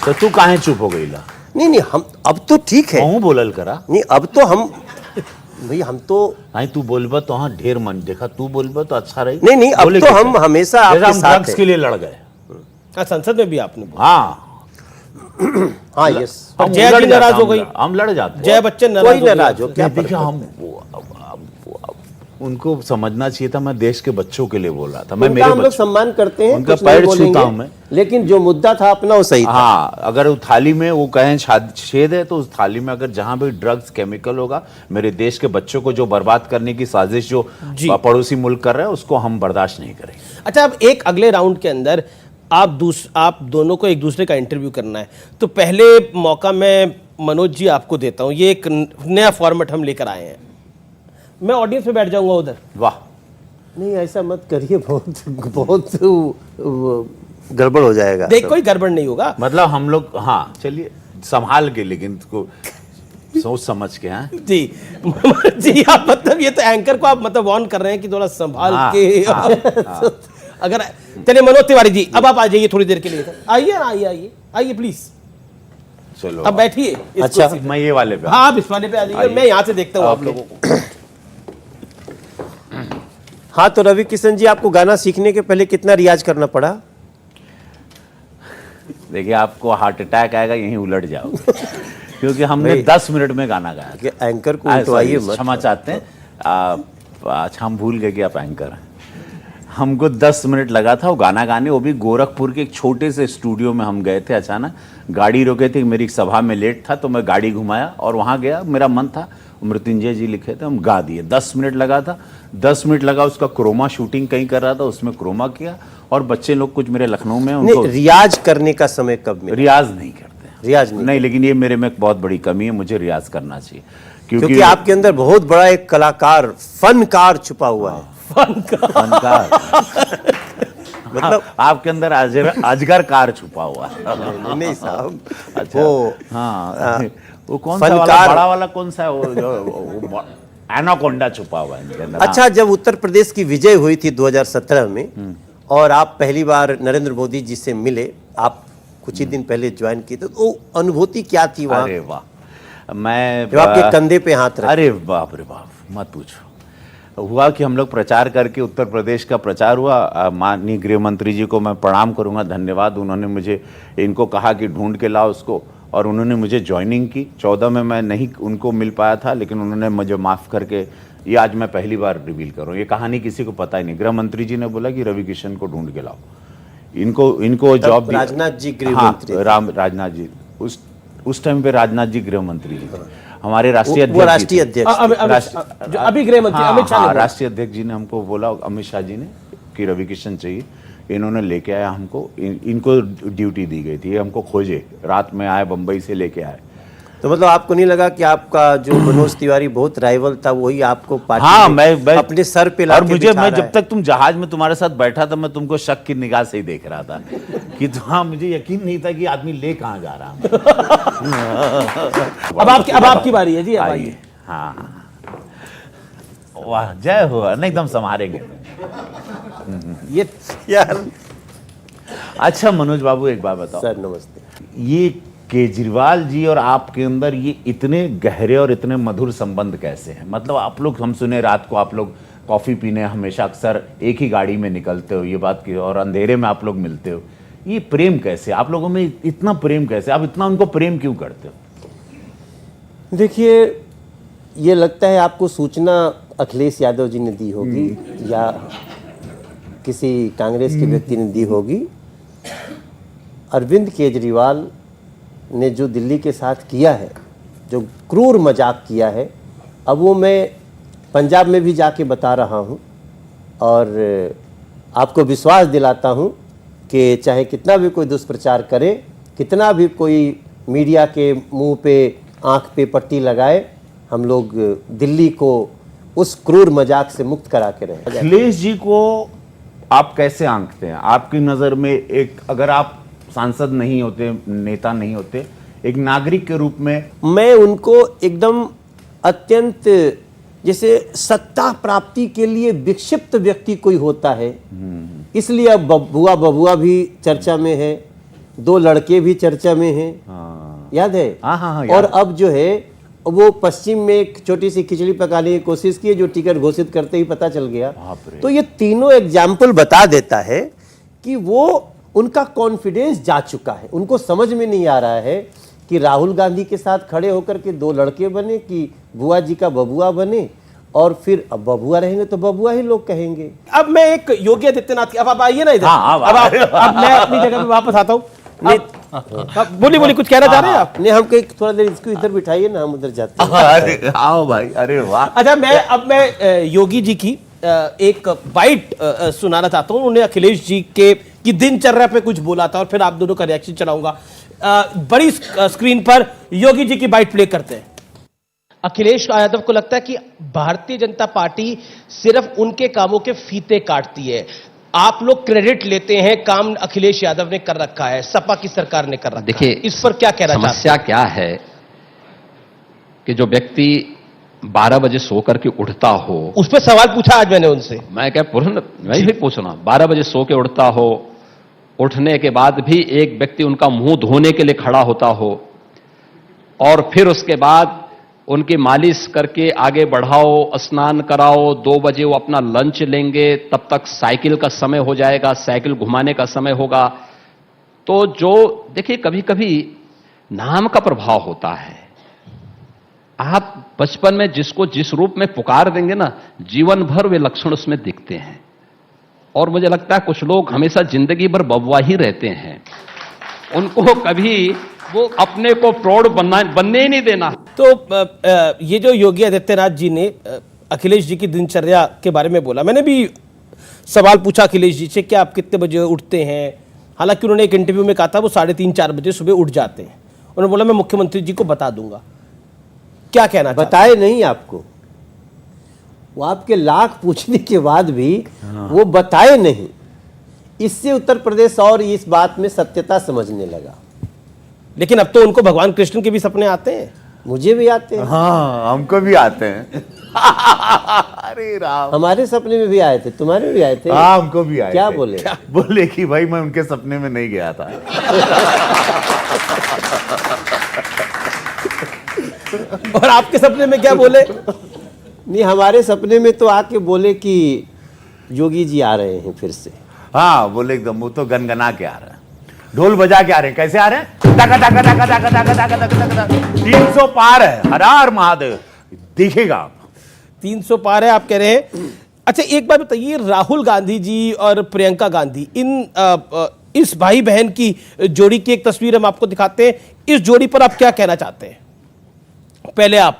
तो तू काहे चुप हो गई ला? नहीं हम अब तो ठीक है। कहूँ बोलल करा नहीं अब तो हम भाई हम तो नहीं, तू बोलबा तो हाँ ढेर मन देखा, तू बोलबा तो अच्छा रही। नहीं अब बोले तो कि हम क्या? हमेशा जैसे आपके हम साथ ड्रग्स हैं। के लिए लड़ गए। हाँ, संसद में भी आपने बोला। हाँ, हाँ यस, पर हम जया लड़ जी जाते, नाराज हो गई। हम लड़ जाते हैं। जय बच्चन कोई नाराज हो गई। नाराज हो क्या देखिए हम उनको समझना चाहिए था, मैं देश के बच्चों के लिए बोल रहा था। मैं उनका मेरे हम लोग बच्चों सम्मान करते हैं, उनका कुछ नहीं पैर बोलेंगे, छूता हूं मैं। लेकिन जो मुद्दा था अपना वो सही था। हाँ, अगर वो थाली में वो कहें छेद है, तो उस थाली में अगर जहां भी ड्रग्स केमिकल होगा, मेरे देश के बच्चों को जो बर्बाद करने की साजिश जो जी। पड़ोसी मुल्क कर रहे हैं, उसको हम बर्दाश्त नहीं करेंगे। अच्छा, अब एक अगले राउंड के अंदर आप दोनों को एक दूसरे का इंटरव्यू करना है, तो पहले मौका मैं मनोज जी आपको देता हूं। ये एक नया फॉर्मेट हम लेकर आए हैं, मैं ऑडियंस में बैठ जाऊंगा उधर। वाह, नहीं ऐसा मत करिए, बहुत गड़बड़ हो जाएगा। देख, कोई गड़बड़ नहीं होगा। मतलब हम लोग, हाँ चलिए संभाल के, लेकिन इसको सोच समझ के। हाँ जी जी, आप मतलब ये तो एंकर को आप मतलब वार्न कर रहे हैं कि थोड़ा संभाल हाँ, के अगर चलिए मनोज तिवारी जी, अब आप आ जाइए थोड़ी देर के लिए। आइए ना, आइए प्लीज, चलो अब बैठिए इस अच्छा, कुर्सी पे। मैं ये वाले पे। हाँ, आप इस वाले पे आ जाइए, मैं यहाँ से देखता हूँ आप लोगों को। हाँ, तो रवि किशन जी, आपको गाना सीखने के पहले कितना रियाज करना पड़ा? देखिए, आपको हार्ट अटैक आएगा, यहीं उलट जाओगे क्योंकि हमने 10 मिनट में गाना गाया। कि एंकर को sorry, उठवाइए मत। क्षमा चाहते हैं, अच्छा हम भूल गए कि आप एंकर हैं। हमको 10 मिनट लगा था वो गाना गाने, वो भी गोरखपुर के एक छोटे से स्टूडियो में हम गए थे। अचानक गाड़ी रोके थे, मेरी एक सभा में लेट था, तो मैं गाड़ी घुमाया और वहाँ गया। मेरा मन था, मृत्युंजय जी लिखे थे, हम गा दिए। 10 मिनट लगा था, 10 मिनट लगा उसका क्रोमा शूटिंग कहीं कर रहा था, उसमें क्रोमा किया। और बच्चे लोग कुछ मेरे लखनऊ में, उनको नहीं, रियाज करने का समय कब मिला? रियाज नहीं करते। रियाज नहीं, लेकिन ये मेरे में एक बहुत बड़ी कमी है, मुझे रियाज करना चाहिए क्योंकि आपके अंदर बहुत बड़ा एक कलाकार, फनकार छुपा हुआ है। फनकार मतलब आपके अंदर अजगर कार छुपा हुआ है। नहीं साहब, अच्छा, वो हाँ, वो कौन सा वाला, फनकार, बड़ा वाला कौन सा है वो, जो एनाकोंडा छुपा हुआ है इनके अंदर। अच्छा, जब उत्तर प्रदेश की विजय हुई थी 2017 में और आप पहली बार नरेंद्र मोदी जी से मिले, आप कुछ ही दिन पहले ज्वाइन किए, तो वो अनुभूति क्या थी वहाँ? अरे वाह, मैं जब आपके कंधे पे हाथ रखे। अरे बाप रे बाप, मत पूछो। हुआ कि हम लोग प्रचार करके, उत्तर प्रदेश का प्रचार हुआ। माननीय गृह मंत्री जी को मैं प्रणाम करूंगा, धन्यवाद। उन्होंने मुझे, इनको कहा कि ढूंढ के लाओ उसको, और उन्होंने मुझे ज्वाइनिंग की। 14 में मैं नहीं उनको मिल पाया था, लेकिन उन्होंने मुझे माफ़ करके, ये आज मैं पहली बार रिवील कर रहा हूँ, ये कहानी किसी को पता ही नहीं। गृह मंत्री जी ने बोला कि रवि किशन को ढूंढ के लाओ, इनको जॉब। राजनाथ जी गृह हाँ, मंत्री, राजनाथ जी, उस टाइम पे राजनाथ जी गृह मंत्री जी थे, हमारे राष्ट्रीय वो राष्ट्रीय अध्यक्ष जो अभी गृह मंत्री अमित शाह ने बोला। राष्ट्रीय अध्यक्ष जी ने हमको बोला, अमित शाह जी ने, कि रवि किशन चाहिए। इन्होंने लेके आया हमको, इनको ड्यूटी दी गई थी, ये हमको खोजे, रात में आए, बंबई से लेके आए। तो मतलब आपको नहीं लगा कि आपका जो मनोज तिवारी बहुत राइवल था, वही आपको पार्टी हाँ, में मैं अपने सर पे और लाके मुझे, बिठा मैं रहा जब है? तक तुम जहाज में तुम्हारे साथ बैठा था, मैं तुमको शक की निगाह से ही देख रहा था कि हाँ, मुझे यकीन नहीं था कि आदमी ले कहाँ जा रहा है। अब आपकी बारी है जी, अब आइए। हाँ, वाह, जय हो, नहीं एकदम संभालेंगे। ये यार, अच्छा मनोज बाबू, एक बात बताओ सर नमस्ते। ये केजरीवाल जी और आपके अंदर ये इतने गहरे और इतने मधुर संबंध कैसे हैं? मतलब आप लोग, हम सुने रात को आप लोग कॉफी पीने हमेशा अक्सर एक ही गाड़ी में निकलते हो, ये बात की, और अंधेरे में आप लोग मिलते हो। ये प्रेम कैसे, आप लोगों में इतना प्रेम कैसे, आप इतना उनको प्रेम क्यों करते हो? देखिए, ये लगता है आपको सूचना अखिलेश यादव जी ने दी होगी या किसी कांग्रेस के व्यक्ति ने दी होगी। अरविंद केजरीवाल ने जो दिल्ली के साथ किया है, जो क्रूर मजाक किया है, अब वो मैं पंजाब में भी जाके बता रहा हूँ और आपको विश्वास दिलाता हूँ कि चाहे कितना भी कोई दुष्प्रचार करे, कितना भी कोई मीडिया के मुंह पे, आंख पे पट्टी लगाए, हम लोग दिल्ली को उस क्रूर मजाक से मुक्त करा के रहे। अखिलेश जी को आप कैसे आंकते हैं? आपकी नज़र में एक, अगर आप सांसद नहीं होते, नेता नहीं होते, एक नागरिक के रूप में? मैं उनको एकदम अत्यंत जैसे सत्ता प्राप्ति के लिए विक्षिप्त व्यक्ति कोई होता है, इसलिए अब बबुआ बबुआ भी चर्चा में है, 2 लड़के भी चर्चा में हैं। याद है? हाँ, और अब जो है वो पश्चिम में एक छोटी सी खिचड़ी पकाने की कोशिश की, जो टिकट घोषित करते ही पता चल गया। तो ये तीनों एग्जाम्पल बता देता है कि वो उनका कॉन्फिडेंस जा चुका है। उनको समझ में नहीं आ रहा है कि राहुल गांधी के साथ खड़े होकर के 2 लड़के बने कि बुआ जी का बबुआ बने, और फिर अब बबुआ रहेंगे तो बबुआ ही लोग कहेंगे। अब मैं एक योगी आदित्यनाथ की, अब आप आइए ना इधर। अब मैं अपनी जगह पे वापस आता हूँ। बोली कुछ कहना चाह रहे हैं आप? नहीं, हम कहीं थोड़ा देर इसको इधर बिठाइए ना, हम उधर जाते हैं। अरे आओ भाई, अरे वाह। अच्छा, मैं योगी जी की एक बाइट सुनाना चाहता हूँ। उन्होंने अखिलेश जी की दिनचर्या पे कुछ बोला था, और फिर आप दोनों का रिएक्शन चलाऊंगा। बड़ी स्क्रीन पर योगी जी की बाइट प्ले करते हैं। अखिलेश यादव को लगता है कि भारतीय जनता पार्टी सिर्फ उनके कामों के फीते काटती है। आप लोग क्रेडिट लेते हैं, काम अखिलेश यादव ने कर रखा है, सपा की सरकार ने कर रखा है। देखिए, इस पर क्या कहना चाहते हैं? समस्या क्या है कि जो व्यक्ति 12 बजे सो करके उठता हो, उस पर सवाल पूछा आज मैंने उनसे। मैं क्या मैं भी पूछना, 12 बजे सो के उठता हो, उठने के बाद भी एक व्यक्ति उनका मुंह धोने के लिए खड़ा होता हो, और फिर उसके बाद उनकी मालिश करके आगे बढ़ाओ, स्नान कराओ, 2 बजे वो अपना लंच लेंगे, तब तक साइकिल का समय हो जाएगा, साइकिल घुमाने का समय होगा। तो जो देखिए, कभी कभी नाम का प्रभाव होता है। आप बचपन में जिसको जिस रूप में पुकार देंगे ना, जीवन भर वे लक्षण उसमें दिखते हैं। और मुझे लगता है कुछ लोग हमेशा जिंदगी भर बबुआ ही रहते हैं, उनको कभी वो अपने को प्रौढ़ बनने ही नहीं देना। तो ये जो योगी आदित्यनाथ जी ने अखिलेश जी की दिनचर्या के बारे में बोला, मैंने भी सवाल पूछा अखिलेश जी से कि आप कितने बजे उठते हैं। हालांकि उन्होंने एक इंटरव्यू में कहा था वो 3:30-4 बजे सुबह उठ जाते हैं। उन्होंने बोला मैं मुख्यमंत्री जी को बता दूंगा। क्या कहना बताए नहीं आपको? वो आपके लाख पूछने के बाद भी वो बताए नहीं। इससे उत्तर प्रदेश और इस बात में सत्यता समझने लगा। लेकिन अब तो उनको भगवान कृष्ण के भी सपने आते हैं। मुझे भी आते हैं। हाँ, हमको भी आते हैं। अरे राम, हमारे सपने में भी आए थे, तुम्हारे भी आए थे। हाँ, हमको भी आए क्या थे। बोले? बोले कि भाई मैं उनके सपने में नहीं गया था। और आपके सपने में क्या बोले? नहीं, हमारे सपने में तो आके बोले कि योगी जी आ रहे हैं फिर से। हाँ, बोले एकदम, वो तो गनगना के आ रहे हैं, ढोल बजा के आ रहे हैं। कैसे आ रहे हैं? टका टका टका टका टका टका टका टका। 300 पार है, हर हर महादेव। देखिएगा आप, 300 पार है आप कह रहे हैं। अच्छा, एक बात बताइए, राहुल गांधी जी और प्रियंका गांधी, इस भाई बहन की जोड़ी की एक तस्वीर हम आपको दिखाते हैं। इस जोड़ी पर आप क्या कहना चाहते हैं? पहले आप।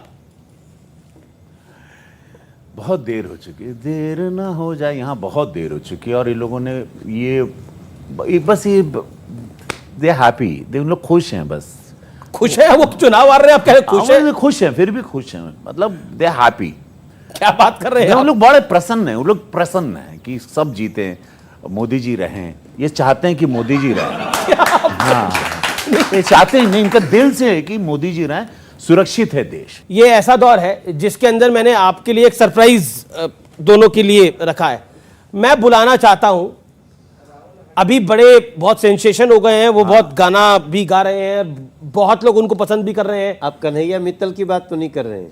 बहुत देर हो चुकी है, देर ना हो जाए, यहाँ बहुत देर हो चुकी है। और ये लोगों ने ये बस ये दे हैप्पी, दे उन लोग खुश हैं, बस खुश है। वो चुनाव आ रहे हैं, आप कह रहे हैं खुश है? खुश हैं, फिर भी खुश हैं, मतलब दे हैप्पी। क्या बात कर रहे हैं? वो लोग बड़े प्रसन्न हैं, वो लोग प्रसन्न हैं कि सब जीते, मोदी जी रहें। ये चाहते हैं कि मोदी जी रहें। हाँ, ये चाहते हैं, नहीं, इनका दिल से है कि मोदी जी रहें, सुरक्षित है देश। ये ऐसा दौर है जिसके अंदर मैंने आपके लिए एक सरप्राइज दोनों के लिए रखा है। मैं बुलाना चाहता हूं, अभी बड़े बहुत सेंसेशन हो गए हैं, वो बहुत गाना भी गा रहे हैं, बहुत लोग उनको पसंद भी कर रहे हैं। आप कन्हैया मित्तल की बात तो नहीं कर रहे हैं?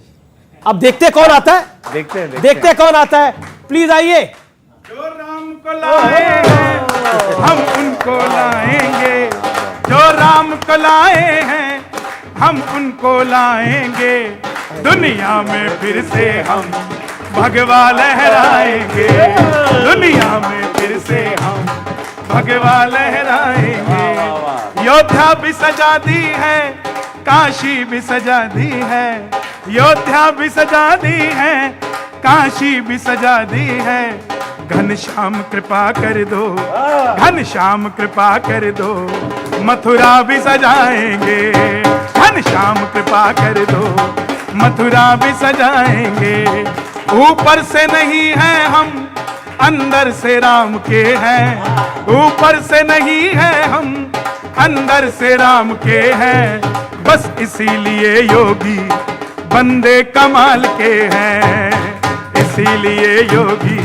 अब देखते हैं कौन आता है, देखते हैं कौन आता है। प्लीज आइए। जो राम को लाए हैं हम उनको लाएंगे, जो राम को लाए हैं हम उनको लाएंगे, दुनिया में फिर से हम भगवा लहराएंगे, दुनिया में फिर से हम भगवा लहराएंगे। योद्धा भी सजा दी है, काशी भी सजा दी है, योद्धा भी सजा दी है, काशी भी सजा दी है। घनश्याम कृपा कर दो, घनश्याम कृपा कर दो, मथुरा भी सजाएंगे, घनश्याम कृपा कर दो, मथुरा भी सजाएंगे। ऊपर से नहीं है हम, अंदर से राम के हैं, ऊपर से नहीं है हम, अंदर से राम के हैं। बस इसीलिए योगी बंदे कमाल के हैं, इसीलिए योगी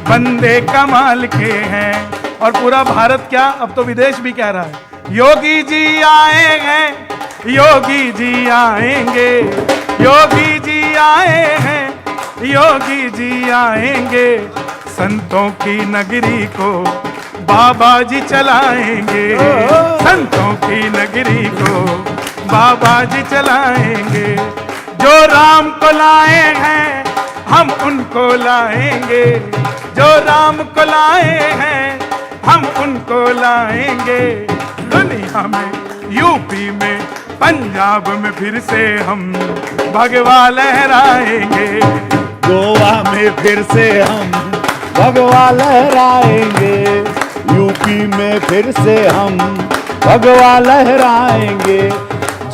बंदे कमाल के हैं। और पूरा भारत क्या, अब तो विदेश भी कह रहा है, योगी जी आए हैं, योगी जी आएंगे, योगी जी आए हैं, योगी जी आएंगे। संतों की नगरी को बाबा जी चलाएंगे, संतों की नगरी को बाबा जी चलाएंगे। जो राम को लाए हैं हम उनको लाएंगे, जो राम को लाए हैं हम उनको लाएंगे। दुनिया में, यूपी में, पंजाब में फिर से हम भगवा लहराएंगे, गोवा में फिर से हम भगवा लहराएंगे, यूपी में फिर से हम भगवा लहराएंगे।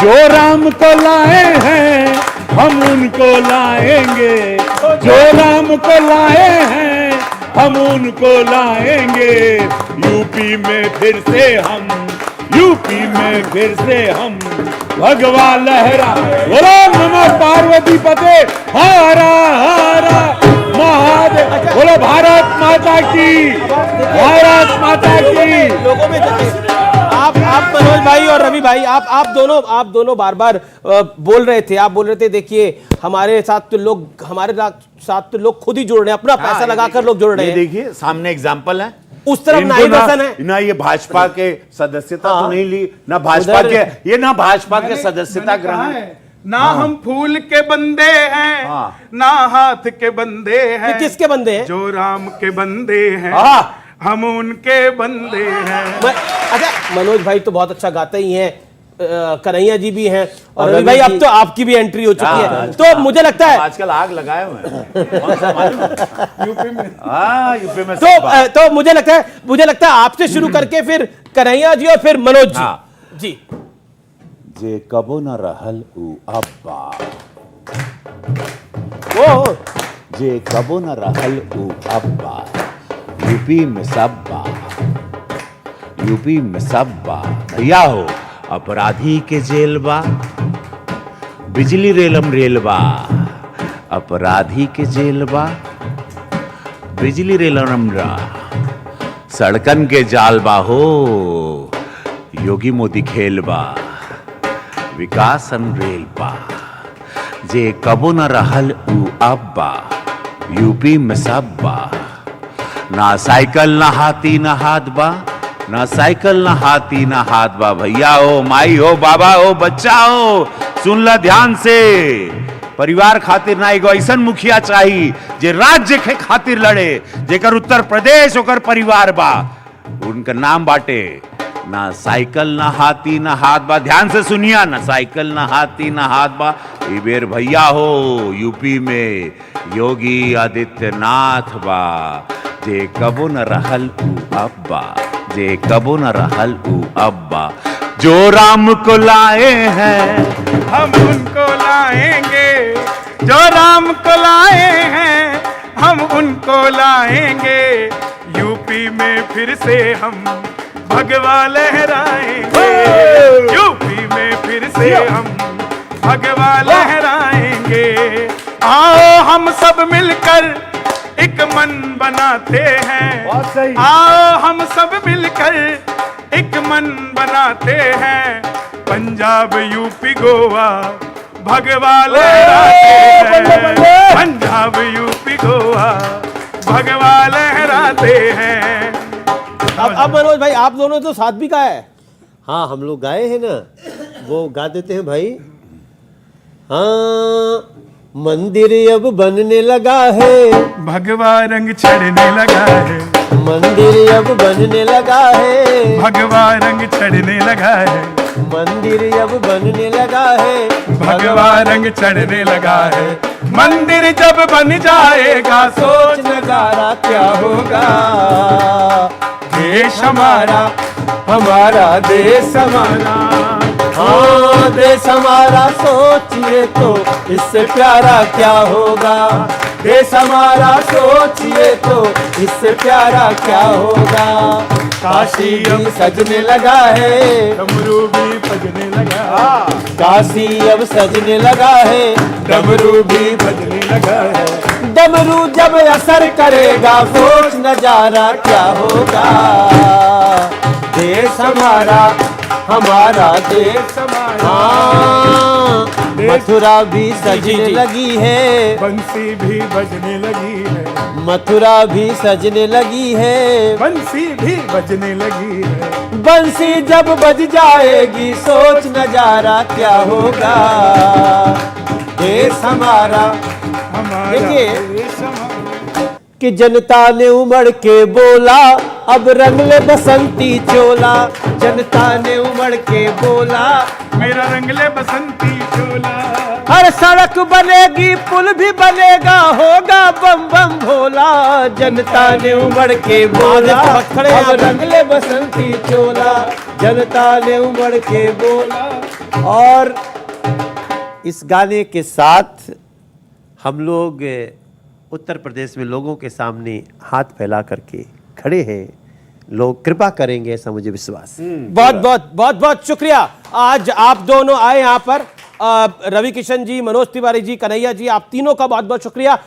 जो राम को लाए हैं हम उनको लाएंगे, जो राम को लाए हैं हम उनको लाएंगे। यूपी में फिर से हम, यूपी में फिर से हम भगवा लहरा। बोलो नमः पार्वती पते हरा हरा महादेव। बोलो भारत माता की, भारत माता की। लोगों में आप मनोज भाई और रवि भाई, आप दोनों बार बार बोल रहे थे, आप बोल रहे थे देखिए हमारे साथ तो लोग खुद ही जुड़ रहे हैं, अपना पैसा लगाकर लोग जुड़ रहे हैं। देखिए सामने एग्जाम्पल है, उस तरफ ना ही दर्शन है, ना ये भाजपा के सदस्यता तो नहीं ली, ना भाजपा के, ये ना भाजपा के सदस्यता ग्रहण, ना हम फूल के बंदे हैं, ना हाथ के बंदे हैं। किसके बंदे हैं? जो राम के बंदे हैं हम उनके बंदे हैं। अच्छा, मनोज भाई तो बहुत अच्छा गाते ही हैं, कन्हैया जी भी हैं, और रवि भाई अब तो आपकी भी एंट्री हो चुकी है, तो मुझे लगता है आजकल आग लगाए हुए हैं यूपी में, यूपी में तो मुझे लगता है आपसे शुरू करके फिर कन्हैया जी और फिर मनोज जी। जे कबो न रहल उ अब्बा, ओ जे कबो न रहल उ अब्बा, यूपी में सब्बा, यूपी में सब्बा। भैया हो अपराधी के जेल बा, बिजली रेलम रेल बा, अपराधी के जेल बा, बिजली रेलम रा, सड़कन के जाल बा हो, योगी मोदी खेल बा, विकासन रेल बा। जे कबो न रहल उ अब्बा, यूपी में सब्बा। ना साइकिल ना हाथी ना हाथ बा, ना साइकिल ना हाथी ना हाथ बा। भैया हो, माई हो, बाबा हो, बच्चा हो, सुन ला ध्यान से। परिवार खातिर ना एगो ऐसन मुखिया चाहिए जे राज्य के खातिर लड़े, जेकर उत्तर प्रदेश ओकर परिवार बा, उनका नाम बाटे ना साइकिल ना हाथी ना हाथ बा। ध्यान से सुनिया, ना साइकिल ना हाथी ना हाथ बा। ई बेर भैया हो यूपी में योगी आदित्यनाथ बा, जे कबो न रहल उ अब्बा, जे कबो न रहल उ अब्बा। जो राम को लाए हैं हम उनको लाएंगे, जो राम को लाए हैं हम उनको लाएंगे। यूपी में फिर से हम भगवा लहराएंगे, यूपी में फिर से हम भगवा लहराएंगे। आओ हम सब मिलकर एक मन बनाते हैं, आओ हम सब मिलकर एक मन बनाते हैं। पंजाब यूपी गोवा भगवा लहराते हैं, पंजाब यूपी गोवा भगवा लहराते हैं। अब मनोज भाई आप दोनों तो साथ भी गाया है। हाँ हम लोग गाए हैं ना, वो गा देते हैं भाई। हाँ मंदिर अब बनने लगा है, भगवा रंग चढ़ने लगा है, मंदिर अब बनने लगा है, भगवा रंग चढ़ने लगा है, मंदिर अब बनने लगा है, भगवा रंग चढ़ने लगा है। मंदिर जब बन जाएगा सोच नजारा क्या होगा। देश हमारा, हमारा देश हमारा, हाँ देश हमारा सोचिए तो इससे प्यारा क्या होगा। देश हमारा सोचिए तो इससे प्यारा क्या होगा। काशी अब सजने लगा है, डमरू भी बजने लगा, काशी अब सजने लगा है, डमरू भी बजने लगा है। डमरू जब असर करेगा सोच नजारा क्या होगा। देश हमारा, हमारा देश हमारा, हाँ, मथुरा भी सजने लगी है, बंसी भी बजने लगी है, मथुरा भी सजने लगी है, बंसी भी बजने लगी है। बंसी जब बज जाएगी सोच नजारा क्या होगा। देश हमारा, हमारा देखिए देश हमारा। कि जनता ने उमड़ के बोला अब रंग ले बसंती चोला। जनता ने उमड़ के बोला मेरा रंगले बसंती चोला। हर सड़क बनेगी पुल भी बनेगा होगा बम बम भोला। जनता ने उमड़ के बोला अब रंग ले बसंती चोला। जनता ने उमड़ के बोला। और इस गाने के साथ हम लोग उत्तर प्रदेश में लोगों के सामने हाथ फैला करके खड़े हैं। लोग कृपा करेंगे ऐसा मुझे विश्वास। बहुत शुक्रिया। आज आप दोनों आए यहाँ पर, रवि किशन जी, मनोज तिवारी जी, कन्हैया जी, आप तीनों का बहुत बहुत शुक्रिया।